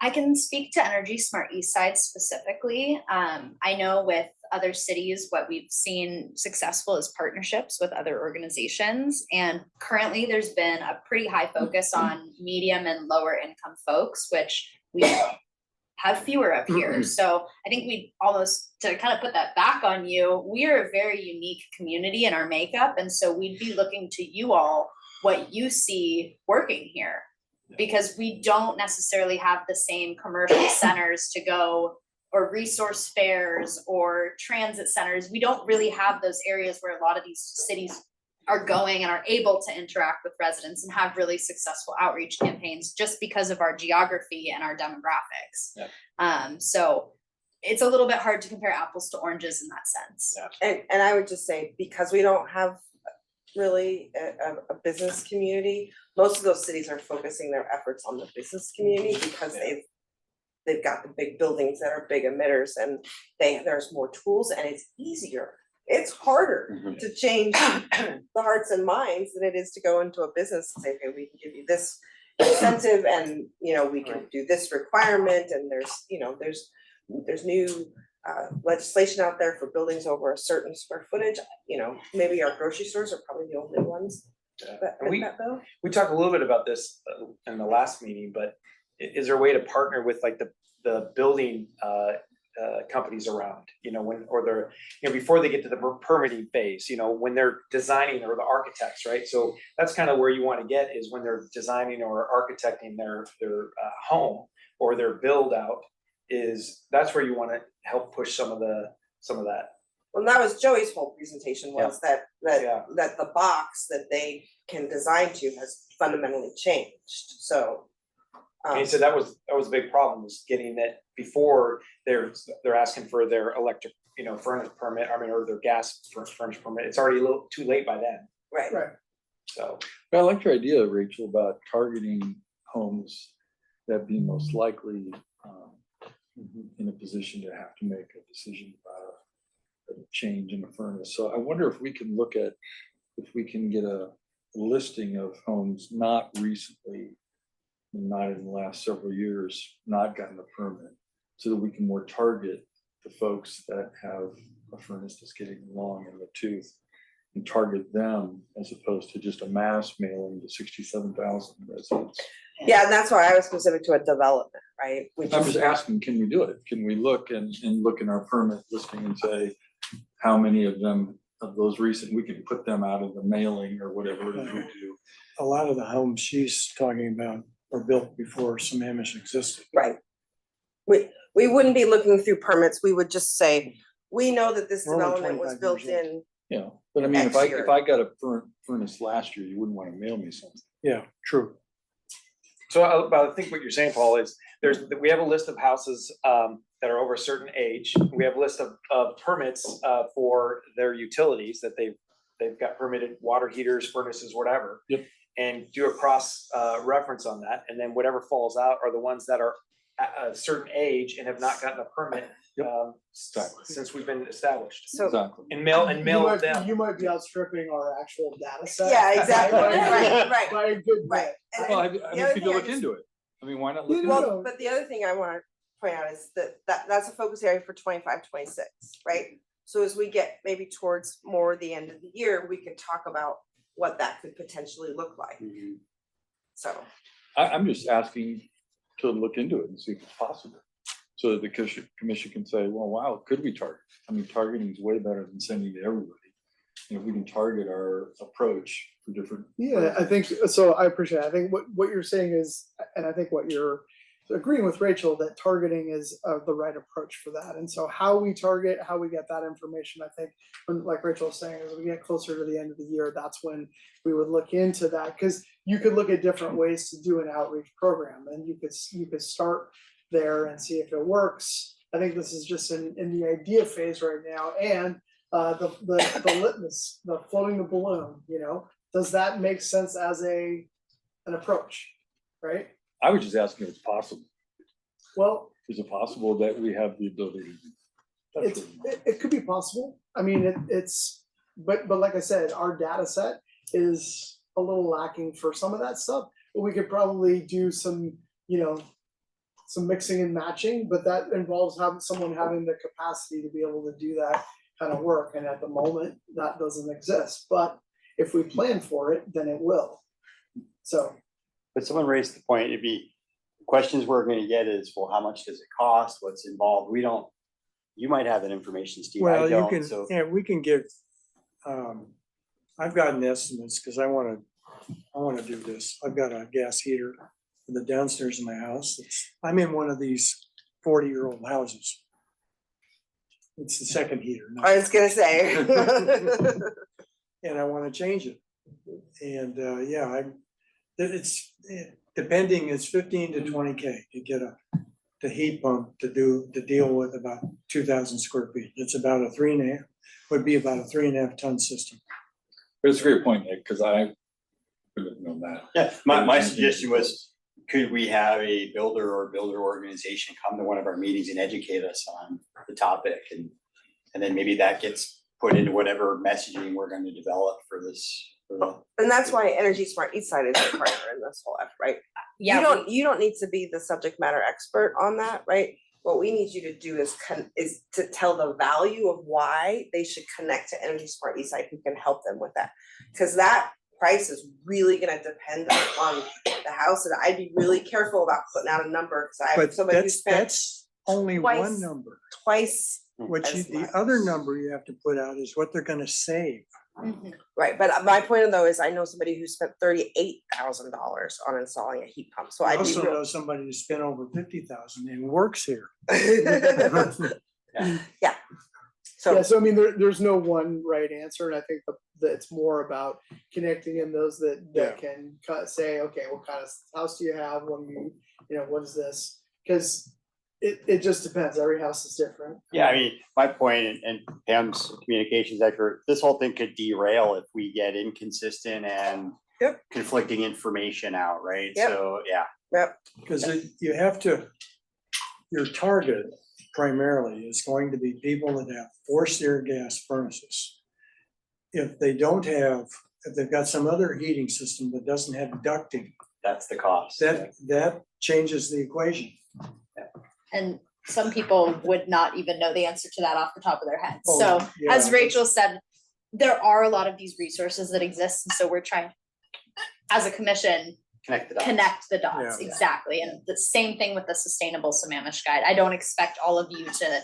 I can speak to Energy Smart East Side specifically. I know with other cities, what we've seen successful is partnerships with other organizations. And currently there's been a pretty high focus on medium and lower income folks, which we have fewer of here. So I think we almost, to kind of put that back on you, we are a very unique community in our makeup. And so we'd be looking to you all what you see working here, because we don't necessarily have the same commercial centers to go, or resource fairs or transit centers. We don't really have those areas where a lot of these cities are going and are able to interact with residents and have really successful outreach campaigns just because of our geography and our demographics. Yep. So it's a little bit hard to compare apples to oranges in that sense. Yeah. And I would just say, because we don't have really a business community, most of those cities are focusing their efforts on the business community because they've got the big buildings that are big emitters, and there's more tools and it's easier. It's harder to change the hearts and minds than it is to go into a business and say, okay, we can give you this incentive and, you know, we can do this requirement, and there's new legislation out there for buildings over a certain square footage. You know, maybe our grocery stores are probably the only ones that fit that bill. We talked a little bit about this in the last meeting, but is there a way to partner with like the building companies around, you know, before they get to the permitting phase, you know, when they're designing, or the architects, right? So that's kind of where you want to get, is when they're designing or architecting their home or their build out, that's where you want to help push some of that. Well, that was Joey's whole presentation, was Yeah. that the box that they can design to has fundamentally changed, so. And he said that was a big problem, was getting that before they're asking for their electric, you know, furnace permit, or their gas furnace permit. It's already a little too late by then. Right. So. But I like your idea, Rachel, about targeting homes that be most likely in a position to have to make a decision about a change in the furnace. So I wonder if we can get a listing of homes not recently, not in the last several years, not gotten a permit, so that we can more target the folks that have a furnace that's getting long in the tooth, and target them as opposed to just a mass mailing to 67,000 residents. Yeah, and that's why I was specific to a development, right? I'm just asking, can we do it? Can we look and look in our permit listing and say how many of those recent, we can put them out of the mailing or whatever it is we do. A lot of the homes she's talking about were built before Sammamish existed. Right. We wouldn't be looking through permits, we would just say, we know that this We're only development was 25 built years in. Yeah, but I mean, Next year. if I got a furnace last year, you wouldn't want to mail me something. Yeah, true. So, but I think what you're saying, Paul, is we have a list of houses that are over a certain age. We have a list of permits for their utilities that they've got permitted, water heaters, furnaces, whatever. Yep. And do a cross reference on that, and then whatever falls out are the ones that are at a certain age and have not gotten a permit Exactly. since we've been established. So, Exactly. And mail them. You might be outstripping our actual data set. yeah, exactly, right. By a good Right. bit. And Well, I the mean, other could thing you I look just- into it? I mean, why not Yeah, look? no, into it? Well, but the other thing I wanna point out is that's a focus area for 25, 26, right? So as we get maybe towards more the end of the year, we can talk about what that could potentially look like. So, I'm just asking to look into it and see if it's possible. So that the commission can say, well, wow, could we target? I mean, targeting is way better than sending to everybody. And if we can target our approach for different. Yeah, I think, so I appreciate it. I think what you're saying is, and I think what you're agreeing with Rachel, that targeting is the right approach for that. And so how we target, how we get that information, I think, when, like Rachel was saying, as we get closer to the end of the year, that's when we would look into that. Because you could look at different ways to do an outreach program, and you could start there and see if it works. I think this is just in the idea phase right now, and the litmus, the floating the balloon, you know, does that make sense as an approach, right? I was just asking if it's possible. Well, Is it possible that we have the ability to? it could be possible. I mean, but like I said, our data set is a little lacking for some of that stuff, but we could probably do some mixing and matching, but that involves someone having the capacity to be able to do that kind of work. And at the moment, that doesn't exist. But if we plan for it, then it will. So. But someone raised the point, questions we're gonna get is, well, how much does it cost? What's involved? You might have that information, Steve. I Well, you don't, can, so. yeah, we can give, I've gotten estimates, because I wanna do this. I've got a gas heater in the downstairs of my house. I'm in one of these 40-year-old houses. It's the second heater. not- I was gonna say. and I wanna change it. And, depending, it's 15 to 20K to get the heat pump to deal with about 2,000 square feet. It's about would be about a 3.5 ton system. But it's a great point, Nick, because I would have known that. Yeah, my suggestion was, could we have a builder or builder organization come to one of our meetings and educate us on the topic, and then maybe that gets put into whatever messaging we're going to develop for this. And that's why Energy Smart Eastside is a partner in this whole effort, right? Yeah, You don't need to be the subject matter expert on that, right? What we need you to do is to tell the value of why they should connect to Energy Smart Eastside, who can help them with that. Because that price is really gonna depend on the house, and I'd be really careful about putting out a number, because I have But somebody who spent that's only one twice- number. twice. The other number you have to put out is what they're gonna save. Mhm. Right, but my point though is I know somebody who spent $38,000 on installing a heat pump, so I I'd be also real. know somebody who spent over 50,000 and works here. Yeah. So. Yeah, so I mean, there's no one right answer, and I think that it's more about connecting in those that can say, okay, what kind of house do you have, what do what is this? Because it just depends, every house is different. Yeah, I mean, my point, and Pam's communications expert, this whole thing could derail if we get inconsistent and Yep. conflicting information out, right? Yep. So, yeah. Yep. Because you have to, your target primarily is going to be people that have forced air gas furnaces. If they've got some other heating system that doesn't have ducting, That's the cost. that changes the equation. And some people would not even know the answer to that off the top of their head. Oh, So yeah, as Rachel said, there are a lot of these resources that exist, and so we're trying, as a commission, Connect the dots. connect the dots, Yeah. exactly. And the same thing with the Sustainable Sammamish Guide. I don't expect all of you to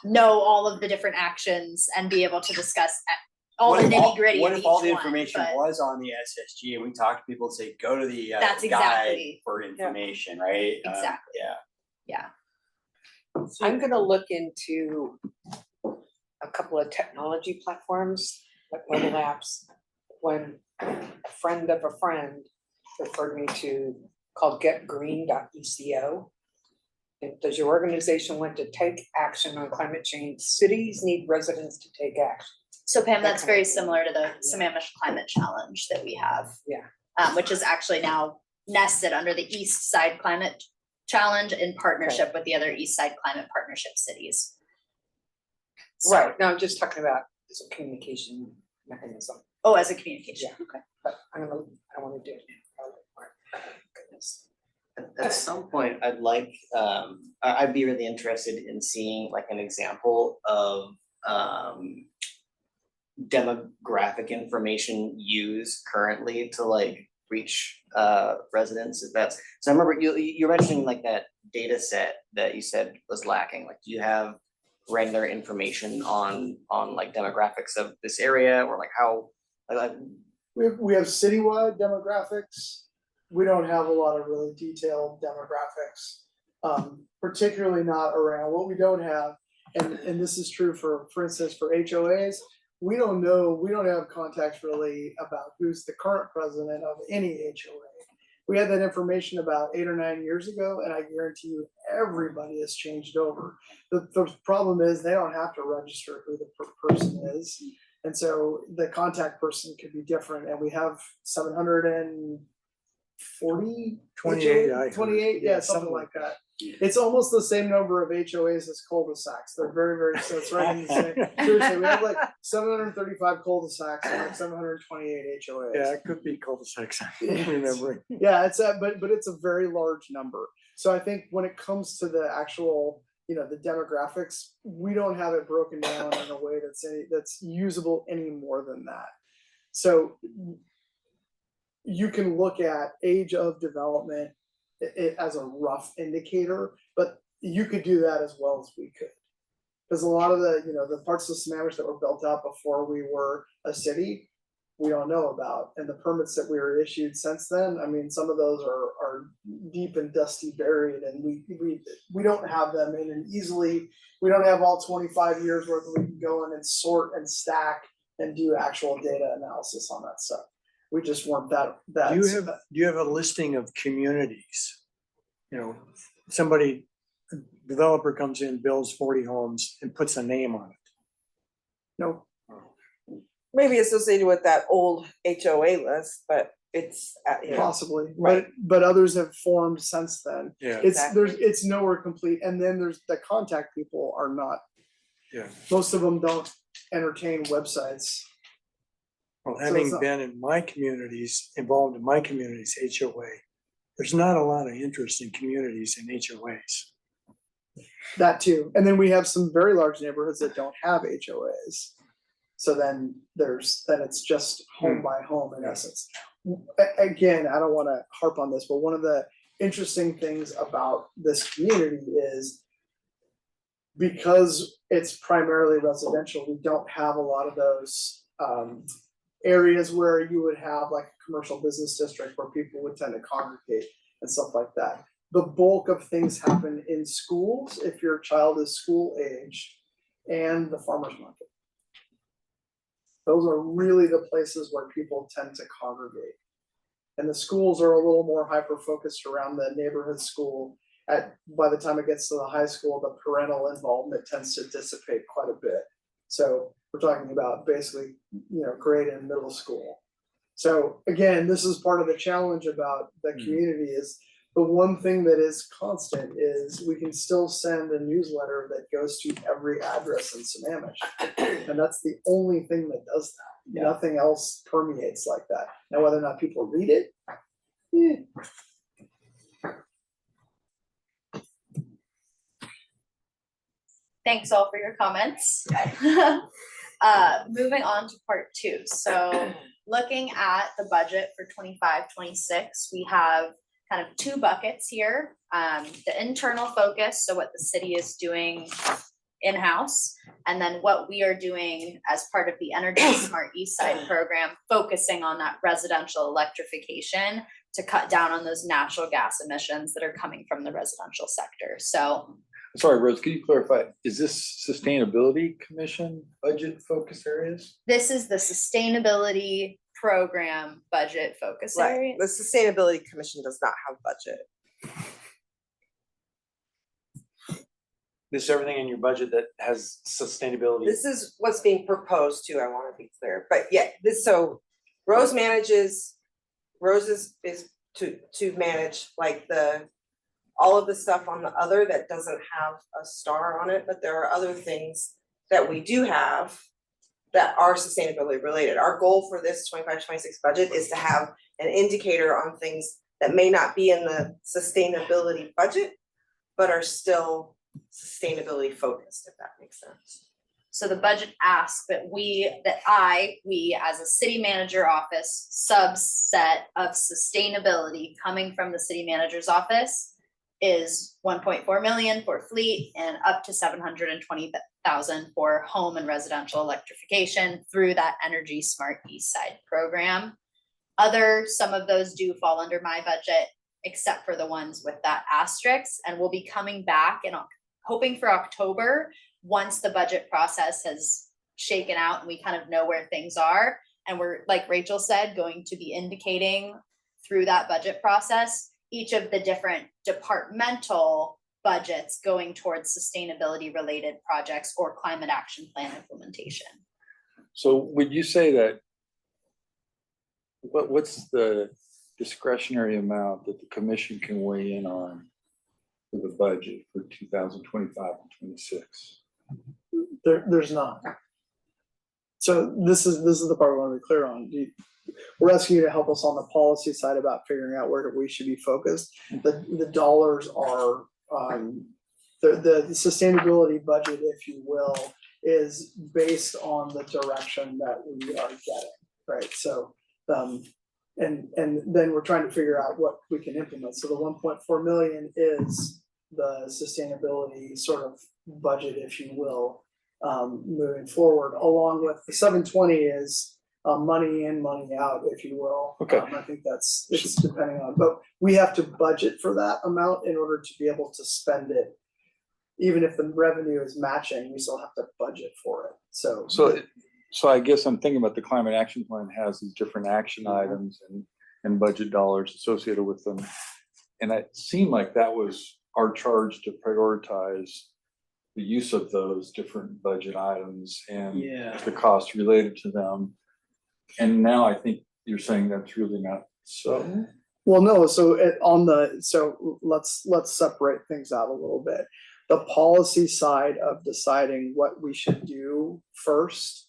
know all of the different actions and be able to discuss all the nitty gritty What of if each all the one, information but was on the SSG and we talk to people and say, go to the That's guide exactly- for information, right? Exactly. Yeah. I'm gonna look into a couple of technology platforms, like mobile apps. When a friend of a friend referred me to called getgreen.eco. Does your organization want to take action on climate change? Cities need residents to take action. so Pam, that that's kind of very thing. similar to the Sammamish Climate Challenge that we have. Yeah. Which is actually now nested under the East Side Climate Challenge in partnership with the other East Side Climate Partnership cities. So- Right, no, I'm just talking about as a communication mechanism, Oh, as a communication, okay. but I don't wanna do it. Goodness. At some point, I'd be really interested in seeing like an example of demographic information used currently to like reach residents, if that's, so I remember you're mentioning like that data set that you said was lacking. Like, do you have regular information on like demographics of this area, or like how like We have citywide demographics. We don't have a lot of really detailed demographics, particularly not around what we don't have. And this is true for instance, for HOAs. We don't have context really about who's the current president of any HOA. We had that information about 8 or 9 years ago, and I guarantee you everybody has changed over. The problem is they don't have to register who the person is. And so the contact person could be different, and we have 740 28, I heard. 28, yeah, something like that. It's almost the same number of HOAs as cul-de-sacs. They're very, so it's right in the same. Seriously, we have like 735 cul-de-sacs and like 728 HOAs. Yeah, it could be cul-de-sacs, I'm remembering. Yeah, it's but it's a very large number. So I think when it comes to the actual, the demographics, we don't have it broken down in a way that's usable any more than that. So you can look at age of development as a rough indicator, but you could do that as well as we could. Because a lot of the parts of Sammamish that were built up before we were a city, we don't know about. And the permits that we were issued since then, I mean, some of those are deep and dusty buried, and we don't have them in and easily, we don't have all 25 years worth we can go in and sort and stack and do actual data analysis on that stuff. We just weren't that. Do you have a listing of communities? You know, somebody, a developer comes in, builds 40 homes and puts a name on it. No, Maybe associated with that old HOA list, but it's, you know, possibly, Right. but others have formed since then. Yeah. It's nowhere complete, and then there's the contact people are not. Yeah. Most of them don't entertain websites. Well, So having it's not- been in my communities, involved in my community's HOA, there's not a lot of interest in communities in HOAs. That too, and then we have some very large neighborhoods that don't have HOAs. So then it's just home by home in essence. Again, I don't wanna harp on this, but one of the interesting things about this community is because it's primarily residential, we don't have a lot of those areas where you would have like a commercial business district where people would tend to congregate and stuff like that. The bulk of things happen in schools, if your child is school age, and the farmer's market. Those are really the places where people tend to congregate. And the schools are a little more hyper-focused around the neighborhood school. By the time it gets to the high school, the parental involvement tends to dissipate quite a bit. So we're talking about basically, grade and middle school. So again, this is part of the challenge about the community is the one thing that is constant is we can still send a newsletter that goes to every address in Sammamish. And that's the only thing that does that. Yeah. Nothing else permeates like that. Now, whether or not people read it, Thanks all for your comments. Moving on to part 2. So looking at the budget for 25-26, we have kind of 2 buckets here. The internal focus, so what the city is doing in-house, and then what we are doing as part of the Energy Smart East Side program, focusing on that residential electrification to cut down on those natural gas emissions that are coming from the residential sector. So Sorry, Rose, can you clarify, is this Sustainability Commission budget focus areas? this is the sustainability program budget focus right, area. the Sustainability Commission does not have budget. This is everything in your budget that has sustainability. This is what's being proposed too, I wanna be clear, but yeah, so Rose is to manage like all of the stuff on the other that doesn't have a star on it, but there are other things that we do have that are sustainability related. Our goal for this 25-26 budget is to have an indicator on things that may not be in the sustainability budget, but are still sustainability focused, if that makes sense. So the budget asks that we as a city manager office subset of sustainability coming from the city manager's office is 1.4 million for fleet and up to 720,000 for home and residential electrification through that Energy Smart East Side program. Some of those do fall under my budget, except for the ones with that asterisk, and we'll be coming back and hoping for October, once the budget process has shaken out and we kind of know where things are. And we're, like Rachel said, going to be indicating through that budget process each of the different departmental budgets going towards sustainability related projects or climate action plan implementation. So would you say that, what's the discretionary amount that the commission can weigh in on for the budget for 2025 and 26? there's not. So this is the part we want to be clear on. We're asking you to help us on the policy side about figuring out where we should be focused. The dollars are, the sustainability budget, if you will, is based on the direction that we are getting, right? So, and then we're trying to figure out what we can implement. So the 1.4 million is the sustainability sort of budget, if you will, moving forward, along with the 720 is money in, money out, if you will. Okay. I think it's depending on, but we have to budget for that amount in order to be able to spend it. Even if the revenue is matching, we still have to budget for it. So So I guess I'm thinking about the climate action plan has these different action items and budget dollars associated with them. And it seemed like that was our charge to prioritize the use of those different budget items and the cost related to them. And now I think you're saying that's really not so. Well, no, so let's separate things out a little bit. The policy side of deciding what we should do first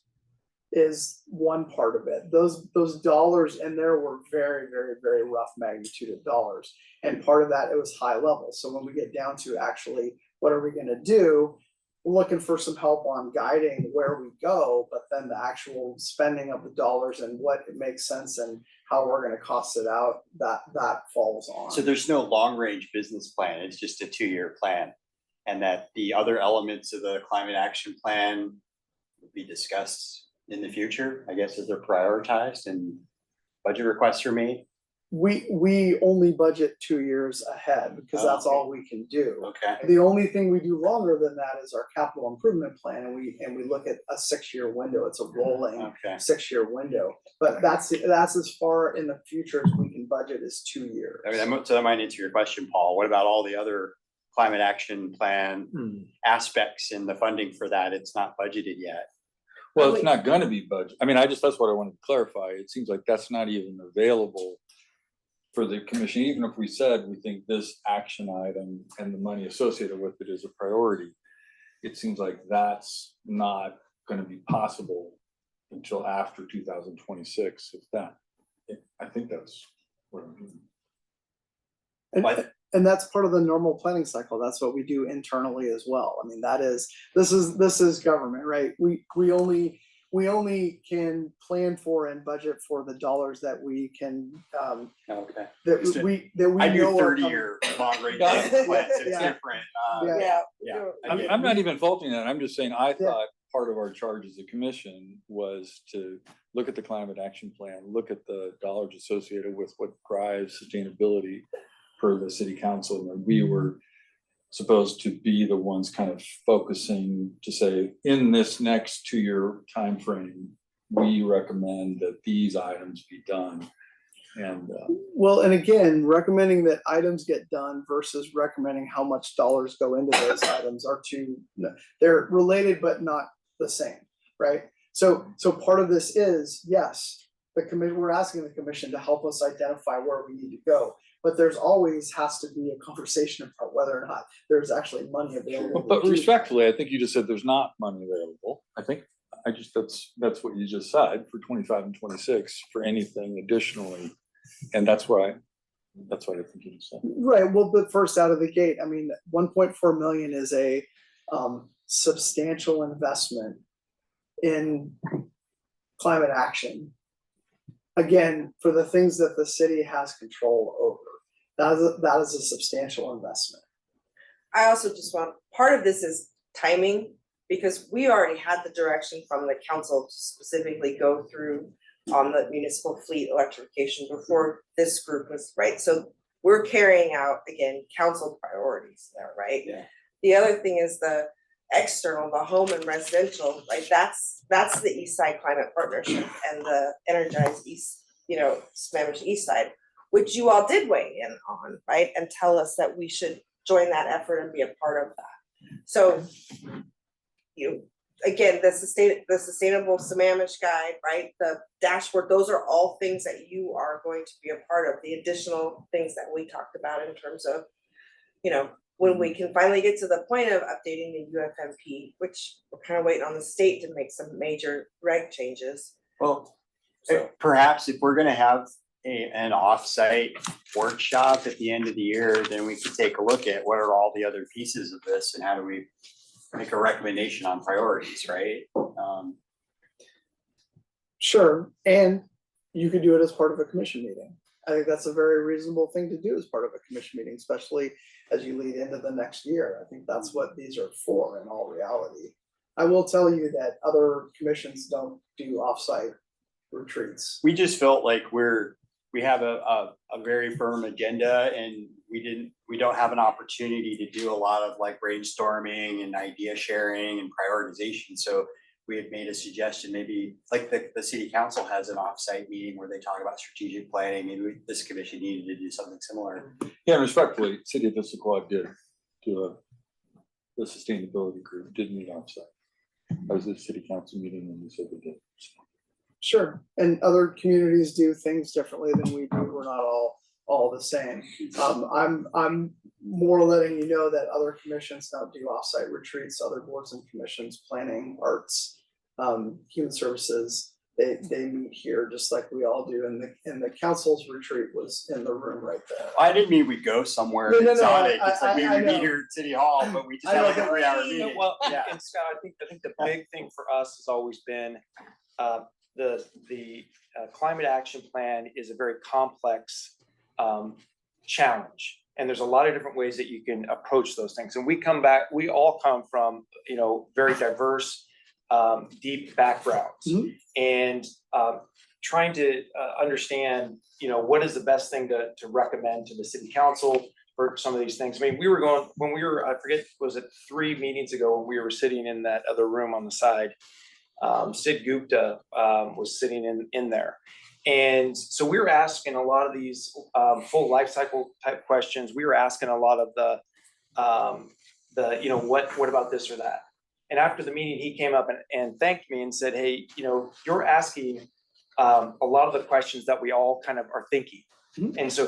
is one part of it. Those dollars in there were very, very, very rough magnitude of dollars. And part of that, it was high level. So when we get down to actually, what are we gonna do? We're looking for some help on guiding where we go, but then the actual spending of the dollars and what it makes sense and how we're gonna cost it out, that falls on. So there's no long-range business plan, it's just a 2-year plan. And that the other elements of the climate action plan will be discussed in the future, I guess, as they're prioritized and budget requests are made. We only budget 2 years ahead because that's Okay. all we can do. Okay. The only thing we do longer than that is our capital improvement plan, and we look at a 6-year window. It's a rolling Okay. 6-year window. But that's as far in the future as we can budget is 2 years. I mean, so that might answer your question, Paul. What about all the other climate action plan aspects and the funding for that? It's not budgeted yet. Well, it's not gonna be budget. I mean, that's what I wanted to clarify. It seems like that's not even available for the commission, even if we said we think this action item and the money associated with it is a priority. It seems like that's not gonna be possible until after 2026, if that. I think that's what I'm doing. And that's part of the normal planning cycle. That's what we do internally as well. I mean, this is government, right? We only can plan for and budget for the dollars that we can, Okay. that we I do know are 30-year long range Yeah. business plans, it's Yeah. different. Yeah. I'm not even faulting that. I'm just saying, I thought part of our charge as a commission was to look at the climate action plan, look at the dollars associated with what drives sustainability per the city council, and we were supposed to be the ones kind of focusing to say, in this next 2-year time frame, we recommend that these items be done. And Well, and again, recommending that items get done versus recommending how much dollars go into those items are they're related but not the same, right? So part of this is, yes, we're asking the commission to help us identify where we need to go. But there's always has to be a conversation about whether or not there's actually money available. but respectfully, I think you just said there's not money available. I think that's what you just said for 25 and 26 for anything additionally, and that's what I think you just said. Right. Well, but first out of the gate, I mean, 1.4 million is a substantial investment in climate action. Again, for the things that the city has control over, that is a substantial investment. I also just want, part of this is timing, because we already had the direction from the council to specifically go through on the municipal fleet electrification before this group was, right? So we're carrying out, again, council priorities there, right? Yeah. The other thing is the external, the home and residential, like that's the East Side Climate Partnership and the Energized East, Spanish East Side, which you all did weigh in on, right? And tell us that we should join that effort and be a part of that. So, again, the sustainable Sammamish guide, right? The dashboard, those are all things that you are going to be a part of. The additional things that we talked about in terms of, when we can finally get to the point of updating the UFMP, which we're kind of waiting on the state to make some major reg changes. Well, perhaps if we're gonna have an off-site workshop at the end of the year, then we could take a look at what are all the other pieces of this and how do we make a recommendation on priorities, right? Sure, and you could do it as part of a commission meeting. I think that's a very reasonable thing to do as part of a commission meeting, especially as you lead into the next year. I think that's what these are for in all reality. I will tell you that other commissions don't do offsite retreats. We just felt like we have a very firm agenda and we don't have an opportunity to do a lot of like brainstorming and idea sharing and prioritization. So we had made a suggestion, maybe like the city council has an offsite meeting where they talk about strategic planning, maybe this commission needed to do something similar. Yeah, and respectfully, City of Issaquah did do the sustainability group did meet offsite. I was at the city council meeting and we said they did. Sure, and other communities do things differently than we do. We're not all the same. I'm more letting you know that other commissions don't do offsite retreats, other boards and commissions, planning, arts, human services, they meet here just like we all do, and the council's retreat was in the room right there. I didn't mean we go somewhere No, exotic, it's like I maybe we know. meet here at City Hall, but we just I have know, like a but 3-hour we- meeting. Well, Yeah. and Scott, I think the big thing for us has always been, the climate action plan is a very complex challenge. And there's a lot of different ways that you can approach those things. And we all come from, very diverse, deep backgrounds. Mhm. And trying to understand, what is the best thing to recommend to the city council for some of these things. I mean, I forget, was it 3 meetings ago when we were sitting in that other room on the side? Sid Gupta was sitting in there. And so we were asking a lot of these full life cycle type questions. We were asking a lot of the what about this or that? And after the meeting, he came up and thanked me and said, hey, you're asking a lot of the questions that we all kind of are thinking. Mhm. And so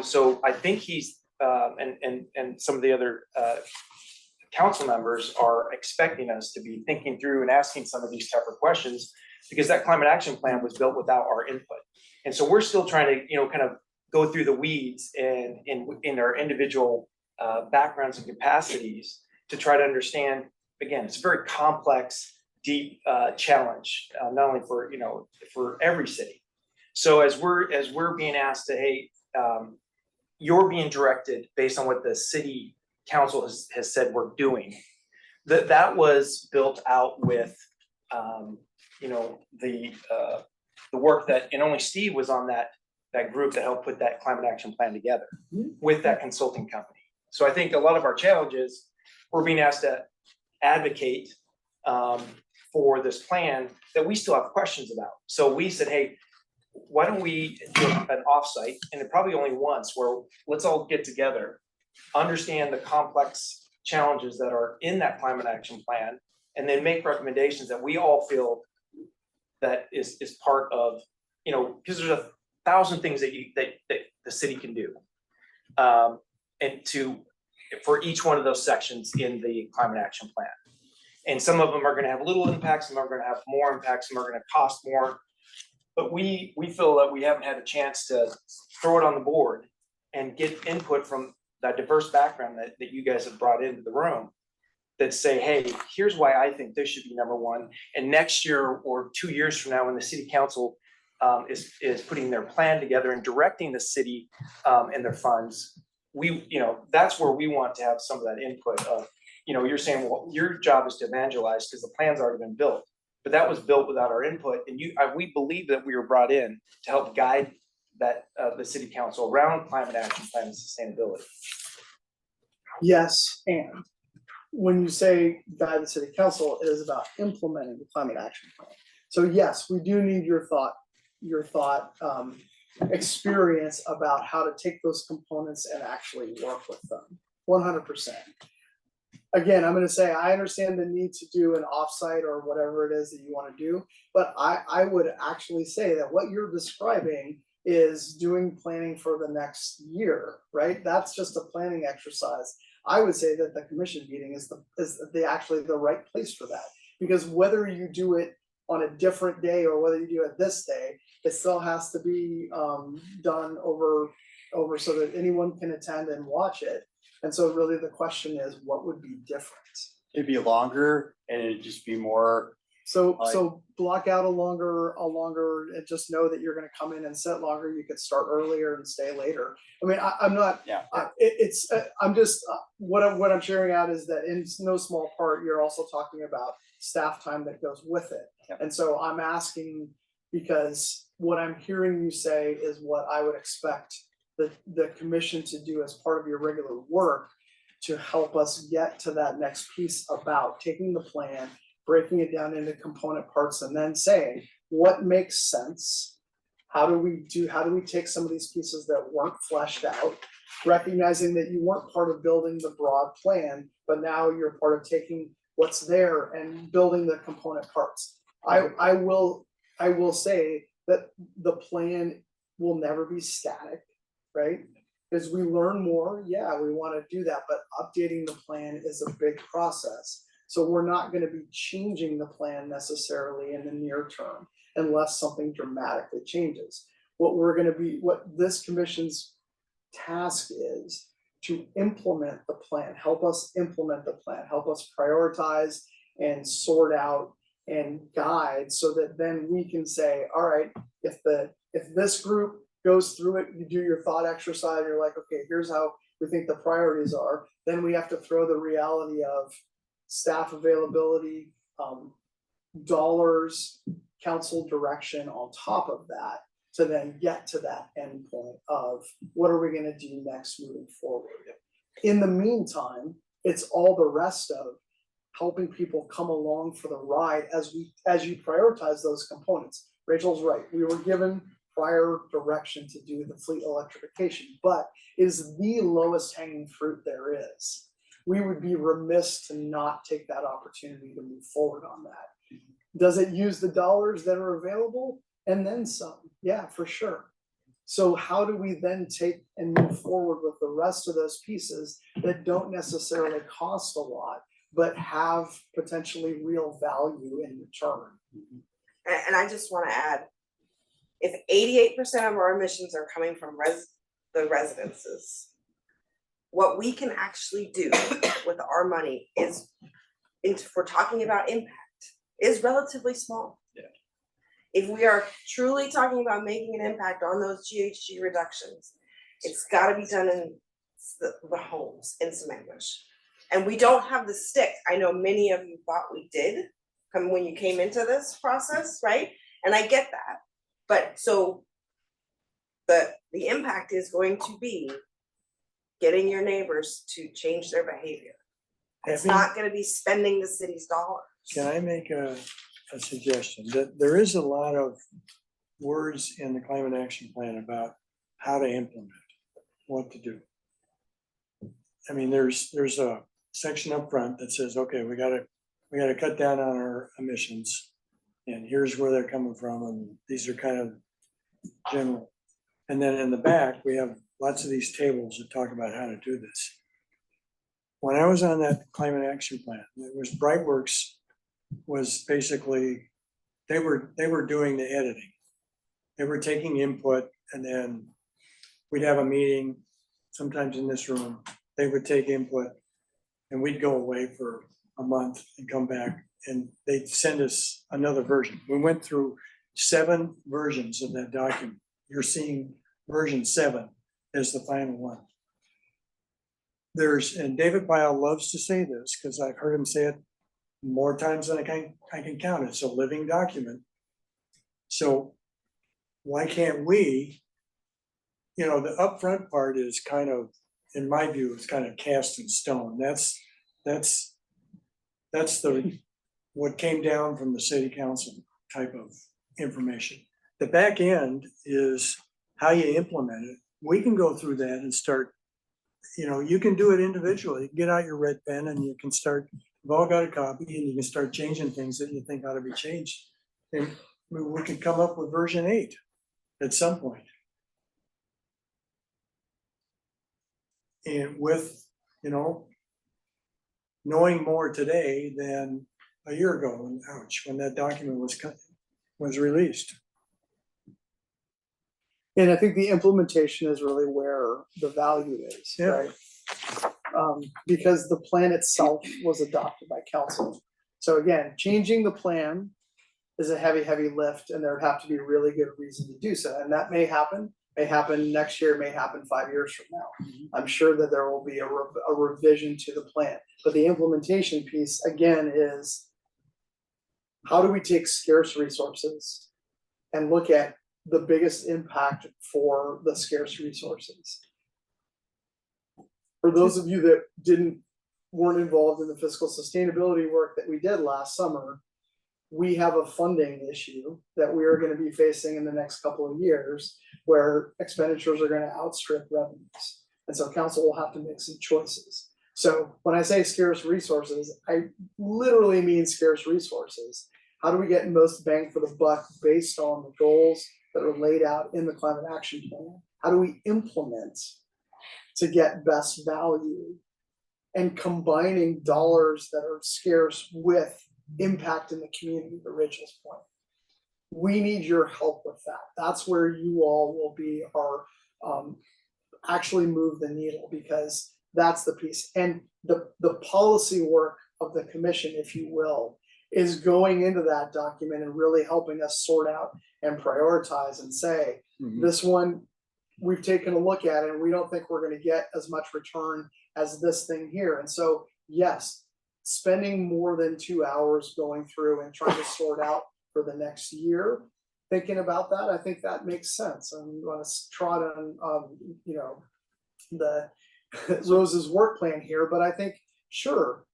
so I think he's and some of the other council members are expecting us to be thinking through and asking some of these tougher questions, because that climate action plan was built without our input. And so we're still trying to, kind of go through the weeds and in our individual backgrounds and capacities to try to understand. Again, it's a very complex, deep challenge, not only for every city. So as we're being asked to, hey, you're being directed based on what the city council has said we're doing, that was built out with the work that, and only Steve was on that group that helped put that climate action plan together with that consulting company. So I think a lot of our challenges, we're being asked to advocate for this plan that we still have questions about. So we said, hey, why don't we do an offsite, and probably only once, where let's all get together, understand the complex challenges that are in that climate action plan, and then make recommendations that we all feel that is part of, because there's 1,000 things that the city can do. And for each one of those sections in the climate action plan. And some of them are gonna have little impacts, some are gonna have more impacts, some are gonna cost more. But we feel that we haven't had a chance to throw it on the board and get input from that diverse background that you guys have brought into the room, that say, hey, here's why I think this should be number one. And next year or 2 years from now, when the city council is putting their plan together and directing the city and their funds, that's where we want to have some of that input of, you're saying, well, your job is to evangelize because the plan's already been built, but that was built without our input. And we believe that we were brought in to help guide that the city council around climate action plan and sustainability. Yes, and when you say guide the city council, it is about implementing the climate action plan. So yes, we do need your thought experience about how to take those components and actually work with them. 100%. Again, I'm going to say I understand the need to do an offsite or whatever it is that you want to do, but I would actually say that what you're describing is doing planning for the next year, right? That's just a planning exercise. I would say that the commission meeting is actually the right place for that, because whether you do it on a different day or whether you do it this day, it still has to be done over so that anyone can attend and watch it. And so really the question is, what would be different? It'd be longer and it'd just be more. So block out a longer, and just know that you're gonna come in and sit longer. You could start earlier and stay later. I mean, I'm not, Yeah. I'm just, what I'm sharing out is that in no small part, you're also talking about staff time that goes with it. Yeah. And so I'm asking, because what I'm hearing you say is what I would expect the commission to do as part of your regular work to help us get to that next piece about taking the plan breaking it down into component parts and then saying, what makes sense? How do we take some of these pieces that weren't fleshed out, recognizing that you weren't part of building the broad plan, but now you're part of taking what's there and building the component parts. I will say that the plan will never be static, right? As we learn more, yeah, we want to do that, but updating the plan is a big process. So we're not going to be changing the plan necessarily in the near term unless something dramatically changes. What this commission's task is to implement the plan, help us implement the plan, help us prioritize and sort out and guide so that then we can say, all right, if this group goes through it, you do your thought exercise, you're like, okay, here's how we think the priorities are. Then we have to throw the reality of staff availability, dollars, council direction on top of that to then get to that end point of what are we going to do next moving forward. In the meantime, it's all the rest of helping people come along for the ride as you prioritize those components. Rachel's right. We were given prior direction to do the fleet electrification, but is the lowest hanging fruit there is. We would be remiss to not take that opportunity to move forward on that. Does it use the dollars that are available? And then some, yeah, for sure. So how do we then take and move forward with the rest of those pieces that don't necessarily cost a lot, but have potentially real value in return? And I just want to add, if 88% of our emissions are coming from the residences, what we can actually do with our money is, if we're talking about impact, is relatively small. Yeah. If we are truly talking about making an impact on those GHG reductions, it's got to be done in the homes in Sammamish. And we don't have the stick. I know many of you thought we did when you came into this process, right? And I get that. But so the impact is going to be getting your neighbors to change their behavior. It's not going to be spending the city's dollars. Can I make a suggestion? That there is a lot of words in the climate action plan about how to implement, what to do. I mean, there's a section up front that says, okay, we gotta cut down on our emissions, and here's where they're coming from, and these are kind of general. And then in the back, we have lots of these tables that talk about how to do this. When I was on that climate action plan, it was Brightworks was basically, they were doing the editing. They were taking input, and then we'd have a meeting, sometimes in this room, they would take input, and we'd go away for a month and come back, and they'd send us another version. We went through 7 versions of that document. You're seeing version 7 as the final one. And David Pyle loves to say this, because I've heard him say it more times than I can count. It's a living document. So why can't we, the upfront part is kind of, in my view, it's kind of cast in stone. That's what came down from the city council type of information. The back end is how you implement it. We can go through that and start, you can do it individually. Get out your red pen and you can start, we've all got a copy, and you can start changing things that you think ought to be changed. And we could come up with version 8 at some point. And with, knowing more today than a year ago, and when that document was released. And I think the implementation is really where the value is, Yeah. right? Because the plan itself was adopted by council. So again, changing the plan is a heavy, heavy lift, and there would have to be really good reason to do so. And that may happen next year, may happen 5 years from now. I'm sure that there will be a revision to the plan. But the implementation piece, again, is how do we take scarce resources and look at the biggest impact for the scarce resources? For those of you that didn't weren't involved in the fiscal sustainability work that we did last summer, we have a funding issue that we are gonna be facing in the next couple of years where expenditures are gonna outstrip revenues. And so council will have to make some choices. So when I say scarce resources, I literally mean scarce resources. How do we get most bang for the buck based on the goals that are laid out in the climate action plan? How do we implement to get best value? And combining dollars that are scarce with impact in the community, to Rachel's point. We need your help with that. That's where you all will be our, actually move the needle, because that's the piece. And the policy work of the commission, if you will, is going into that document and really helping us sort out and prioritize and say, this one, we've taken a look at it and we don't think we're gonna get as much return as this thing here. And so, yes, spending more than 2 hours going through and trying to sort out for the next year, thinking about that, I think that makes sense. I'm gonna trot on, you know, the Rose's work plan here, but I think, sure,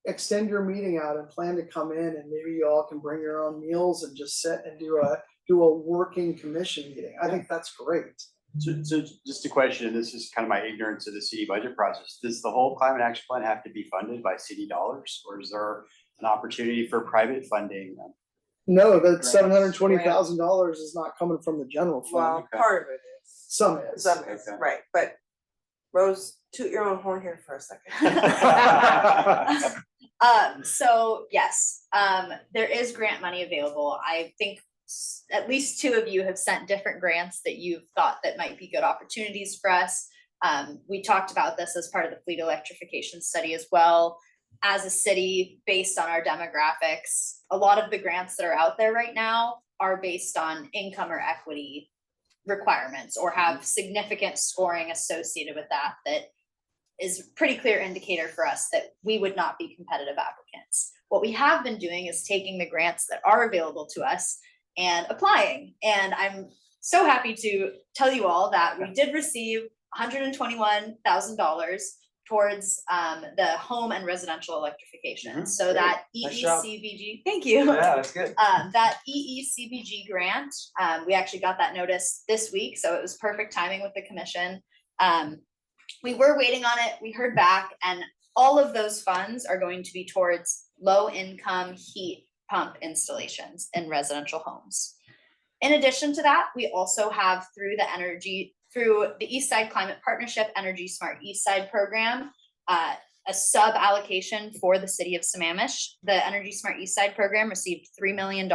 extend your meeting out and plan to come in, and maybe you all can bring your own meals and just sit and do a working commission meeting. I think that's great. So just a question, and this is kind of my ignorance of the city budget process. Does the whole climate action plan have to be funded by city dollars, or is there an opportunity for private funding? No, that $720,000 is not coming from the general fund. Well, part of it is. Some is. Some is, Okay. right, but Rose, toot your own horn here for a second. So yes, there is grant money available. I think at least 2 of you have sent different grants that you've thought that might be good opportunities for us. We talked about this as part of the fleet electrification study as well. As a city, based on our demographics, a lot of the grants that are out there right now are based on income or equity requirements or have significant scoring associated with that is a pretty clear indicator for us that we would not be competitive applicants. What we have been doing is taking the grants that are available to us and applying. And I'm so happy to tell you all that we did receive $121,000 towards the home and residential electrification. So that Nice job. EECBG, thank you. Yeah, that's good. That EECBG grant, we actually got that notice this week, so it was perfect timing with the commission. We were waiting on it, we heard back, and all of those funds are going to be towards low income heat pump installations in residential homes. In addition to that, we also have through the East Side Climate Partnership Energy Smart East Side program, a sub allocation for the city of Sammamish. The Energy Smart East Side program received $3 million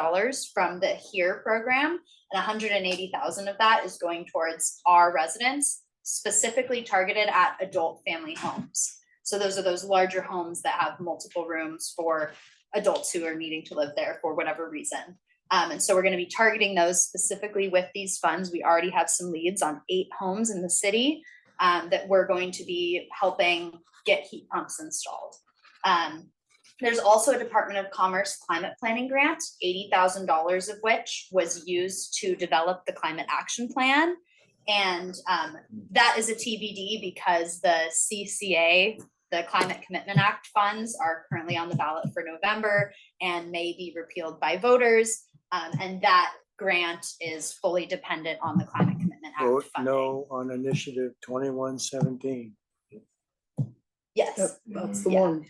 from the HERE program, and 180,000 of that is going towards our residents, specifically targeted at adult family homes. So those are those larger homes that have multiple rooms for adults who are needing to live there for whatever reason. And so we're going to be targeting those specifically with these funds. We already have some leads on 8 homes in the city that we're going to be helping get heat pumps installed. There's also a Department of Commerce climate planning grant, $80,000 of which was used to develop the climate action plan. And that is a TBD because the CCA, the Climate Commitment Act funds, are currently on the ballot for November and may be repealed by voters. And that grant is fully dependent on the Climate Commitment Act Vote funding. no on initiative 2117. Yes. Yep, that's the Yeah. one.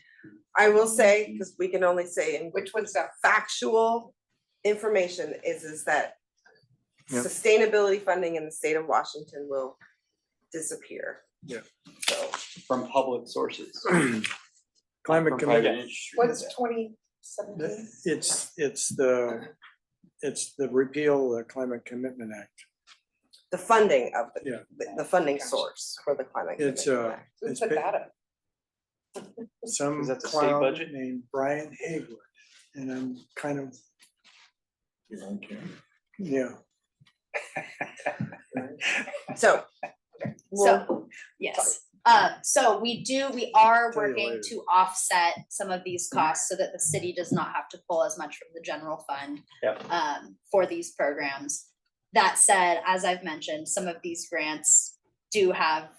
I will say, because we can only say in Which one's that? factual information is that Yep. sustainability funding in the state of Washington will disappear. Yeah. So From public sources. Climate From private commitment, industry. What's 2017? it's the repeal of the Climate Commitment Act. the funding of Yeah. the funding source for the climate. It's Commitment Act. Who it's put been- that up? some Is that the state clown budget? named Brian Hayward, and I'm kind of, You don't care. yeah. So. well, So, yes, so we are Tell you working later. to offset some of these costs so that the city does not have to pull as much from the general fund. Yep. For these programs. That said, as I've mentioned, some of these grants do have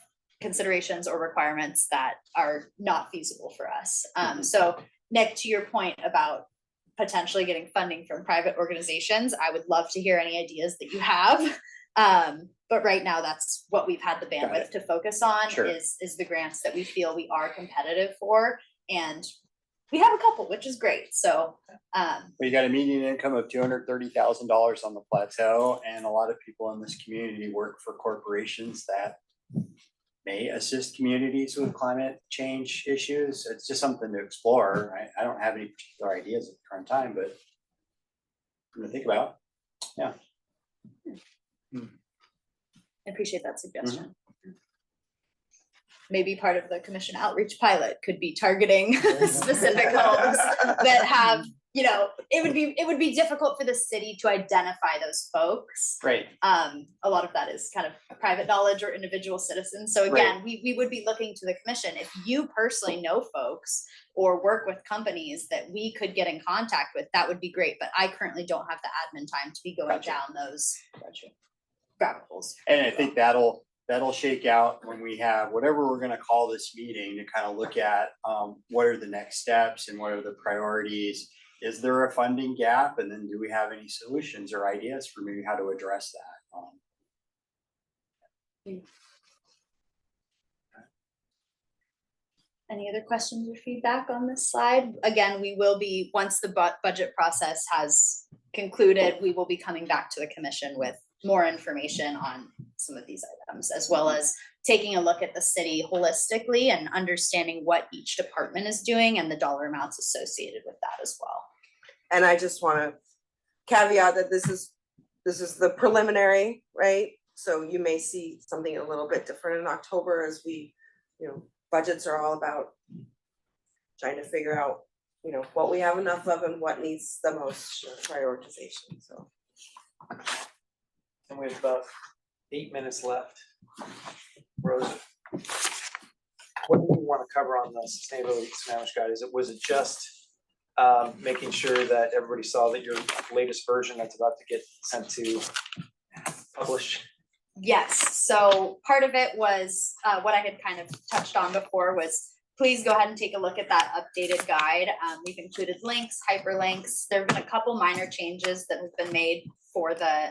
considerations or requirements that are not feasible for us. So Nick, to your point about potentially getting funding from private organizations, I would love to hear any ideas that you have. But right now, that's what we've had the bandwidth to focus on. Sure. is the grants that we feel we are competitive for. And we have a couple, which is great. So We got a median income of $230,000 on the plateau, and a lot of people in this community work for corporations that may assist communities with climate change issues. It's just something to explore. I don't have any particular ideas at the current time, but I'm gonna think about. Yeah. I appreciate that suggestion. Maybe part of the commission outreach pilot could be targeting specific homes that have, you know, it would be difficult for the city to identify those folks. Great. A lot of that is kind of private knowledge or individual citizens. So again, we would be looking to the commission. If you personally know folks or work with companies that we could get in contact with, that would be great. But I currently don't have the admin time to be going down those rabbit holes. And I think that'll shake out when we have whatever we're gonna call this meeting to kind of look at what are the next steps and what are the priorities. Is there a funding gap? And then do we have any solutions or ideas for maybe how to address that? Any other questions or feedback on this slide? Again, we will be, once the budget process has concluded, we will be coming back to the commission with more information on some of these items, as well as taking a look at the city holistically and understanding what each department is doing and the dollar amounts associated with that as well. And I just wanna caveat that this is the preliminary, right? So you may see something a little bit different in October as we, you know, budgets are all about trying to figure out, you know, what we have enough of and what needs the most prioritization, so. And we have about 8 minutes left. Rose, what do we want to cover on the sustainability Sammamish guide? Was it just making sure that everybody saw that your latest version that's about to get sent to publish? Yes, so part of it was what I had kind of touched on before was please go ahead and take a look at that updated guide. We've included links, hyperlinks. There have been a couple minor changes that have been made for the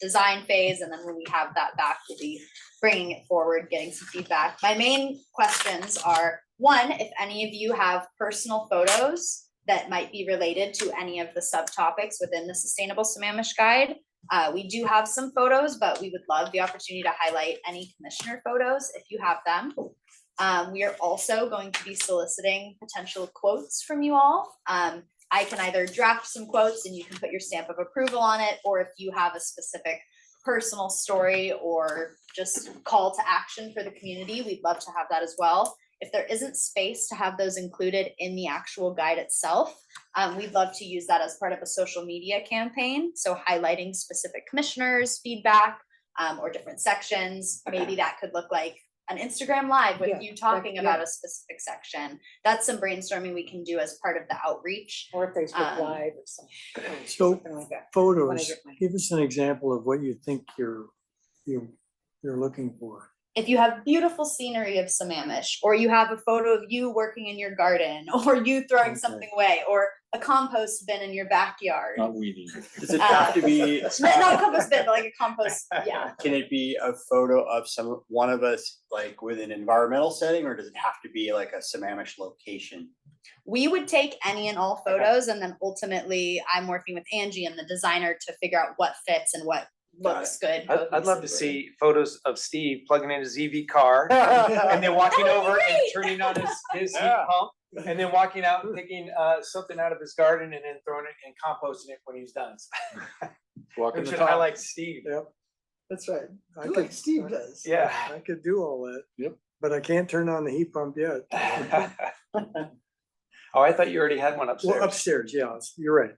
design phase, and then when we have that back, we'll be bringing it forward, getting some feedback. My main questions are, one, if any of you have personal photos that might be related to any of the subtopics within the Sustainable Sammamish Guide. We do have some photos, but we would love the opportunity to highlight any commissioner photos if you have them. We are also going to be soliciting potential quotes from you all. I can either draft some quotes and you can put your stamp of approval on it, or if you have a specific personal story or just call to action for the community, we'd love to have that as well. If there isn't space to have those included in the actual guide itself, we'd love to use that as part of a social media campaign. So highlighting specific commissioners' feedback or different sections. Maybe that could look like an Instagram live with you talking about a specific section. That's some brainstorming we can do as part of the outreach. Or Facebook Live or something. So Something like that. photos, give us an example of what you think you're looking for. If you have beautiful scenery of Sammamish, or you have a photo of you working in your garden, or you throwing something away, or a compost bin in your backyard. Not weeding. Does it have to be? Not a compost bin, but like a compost, yeah. Can it be a photo of one of us like with an environmental setting, or does it have to be like a Sammamish location? We would take any and all photos, and then ultimately I'm working with Angie and the designer to figure out what fits and what looks good. I'd love to see photos of Steve plugging in his EV car and then walking over and turning on his heat pump, and then walking out and taking something out of his garden and then throwing it and composting it when he's done. Walking the Should talk. highlight Steve. Yep, that's right. I Like could, Steve does. Yeah. I could do all that. Yep. But I can't turn on the heat pump yet. Oh, I thought you already had one upstairs. Well, upstairs, yeah, you're right.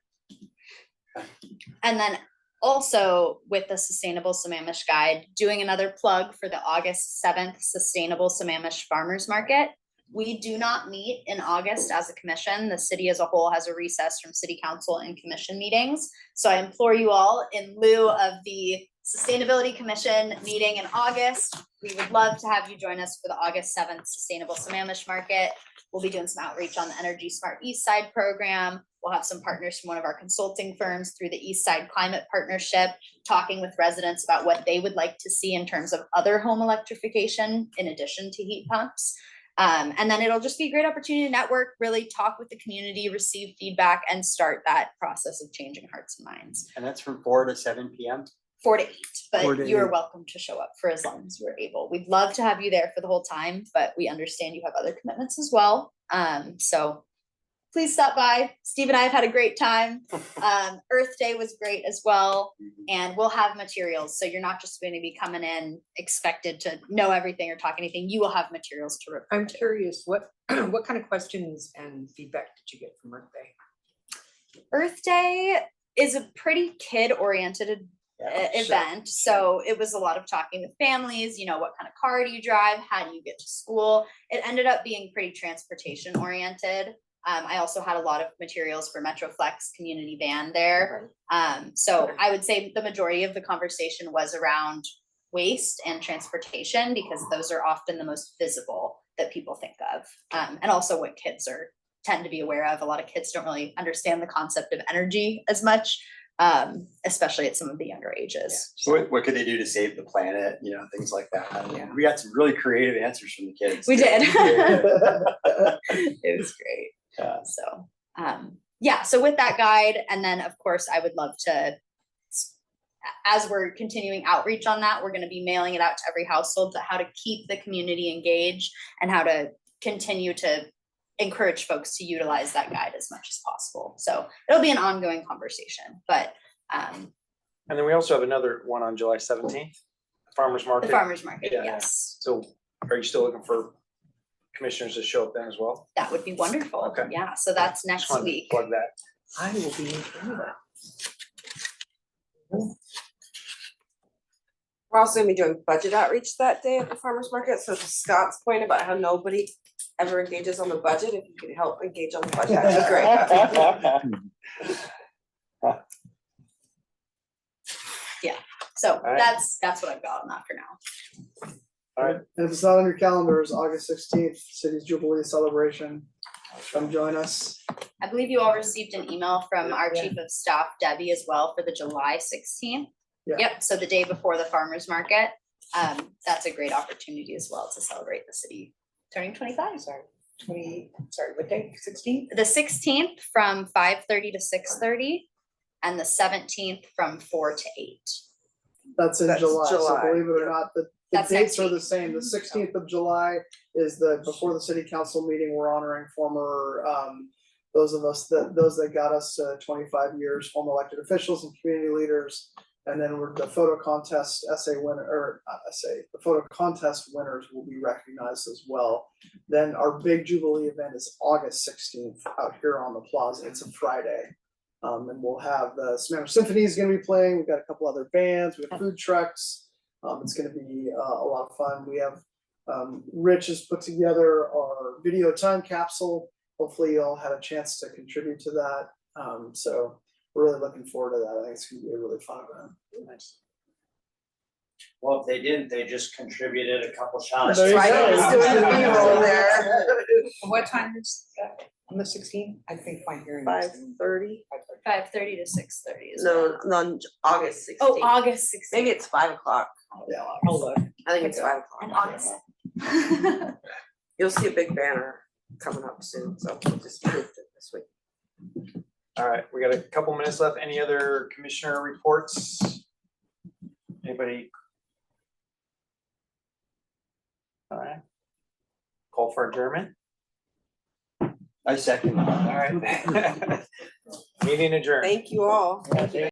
And then also with the Sustainable Sammamish Guide, doing another plug for the August 7th Sustainable Sammamish Farmers Market. We do not meet in August as a commission. The city as a whole has a recess from city council and commission meetings. So I implore you all, in lieu of the Sustainability Commission meeting in August, we would love to have you join us for the August 7th Sustainable Sammamish Market. We'll be doing some outreach on the Energy Smart East Side program. We'll have some partners from one of our consulting firms through the East Side Climate Partnership, talking with residents about what they would like to see in terms of other home electrification in addition to heat pumps. And then it'll just be a great opportunity to network, really talk with the community, receive feedback, and start that process of changing hearts and minds. And that's from 4 to 7 p.m. 4 to 8, 4 to but you are 8. welcome to show up for as long as we're able. We'd love to have you there for the whole time, but we understand you have other commitments as well. So please stop by. Steve and I have had a great time. Earth Day was great as well. And we'll have materials. So you're not just going to be coming in expected to know everything or talk anything. You will have materials to refer I'm to. curious, what kind of questions and feedback did you get from Earth Day? Earth Day is a pretty kid-oriented event. So it was a lot of talking with families, you know, what kind of car do you drive? How do you get to school? It ended up being pretty transportation oriented. I also had a lot of materials for Metroflex community van there. So I would say the majority of the conversation was around waste and transportation, because those are often the most visible that people think of. And also what kids tend to be aware of. A lot of kids don't really understand the concept of energy as much, especially at some of the younger ages. So what could they do to save the planet? You know, things like that. Yeah. We got some really creative answers from the kids. We did. Yeah. It was great. Yeah. So, yeah, so with that guide, and then of course, I would love to, as we're continuing outreach on that, we're going to be mailing it out to every household to how to keep the community engaged and how to continue to encourage folks to utilize that guide as much as possible. So it'll be an ongoing conversation, but And then we also have another one on July 17th, farmer's market. the farmer's market, Yeah. yes, So are you still looking for commissioners to show up then as well? that would be wonderful. Okay. Yeah, so that's Just next wanted to week. plug that. I will be in Canada. We're also gonna be doing budget outreach that day at the farmer's market, so to Scott's point about how nobody ever engages on the budget, if you could help engage on the budget, that'd be great. So right. that's what I've got on that for now. All right. And if it's not on your calendars, August 16th, city's Jubilee celebration. Come join us. I believe you all received an email from our Yeah. chief of staff, Debbie, as well, for the July 16th. Yeah. Yep, so the day before the farmer's market. That's a great opportunity as well to celebrate the city turning 25. Sorry, what day? 16? The 16th from 5:30 to 6:30 and the 17th from 4 to 8. That's in That's July, so July, believe it or not, the That's dates next are the week. same. The 16th of July is before the city council meeting, we're honoring former, those that got us to 25 years, former elected officials and community leaders. And then the photo contest the photo contest winners will be recognized as well. Then our big Jubilee event is August 16th out here on the plaza. It's a Friday. And we'll have the Sammamish Symphony is gonna be playing. We've got a couple other bands, we have food trucks. It's gonna be a lot of fun. We have, Rich has put together our video time capsule. Hopefully you all had a chance to contribute to that. So we're really looking forward to that. I think it's gonna be a really fun event. Nice. Well, if they didn't, they just contributed a couple shots. There you Right, go. he's doing the B-roll there. What time is that on the 16th? I think my hearing. 5:30, 5:30 to 6:30 is. no, on August 16th. Oh, August 16th. Maybe it's 5 o'clock, Yeah. Hold on. I think it's 5 And o'clock. August. You'll see a big banner coming up soon, so we'll just approved it this week. All right, we got a couple minutes left. Any other commissioner reports? Anybody? All right. Call for adjournment. I second. All right. Meeting adjourned. Thank you all.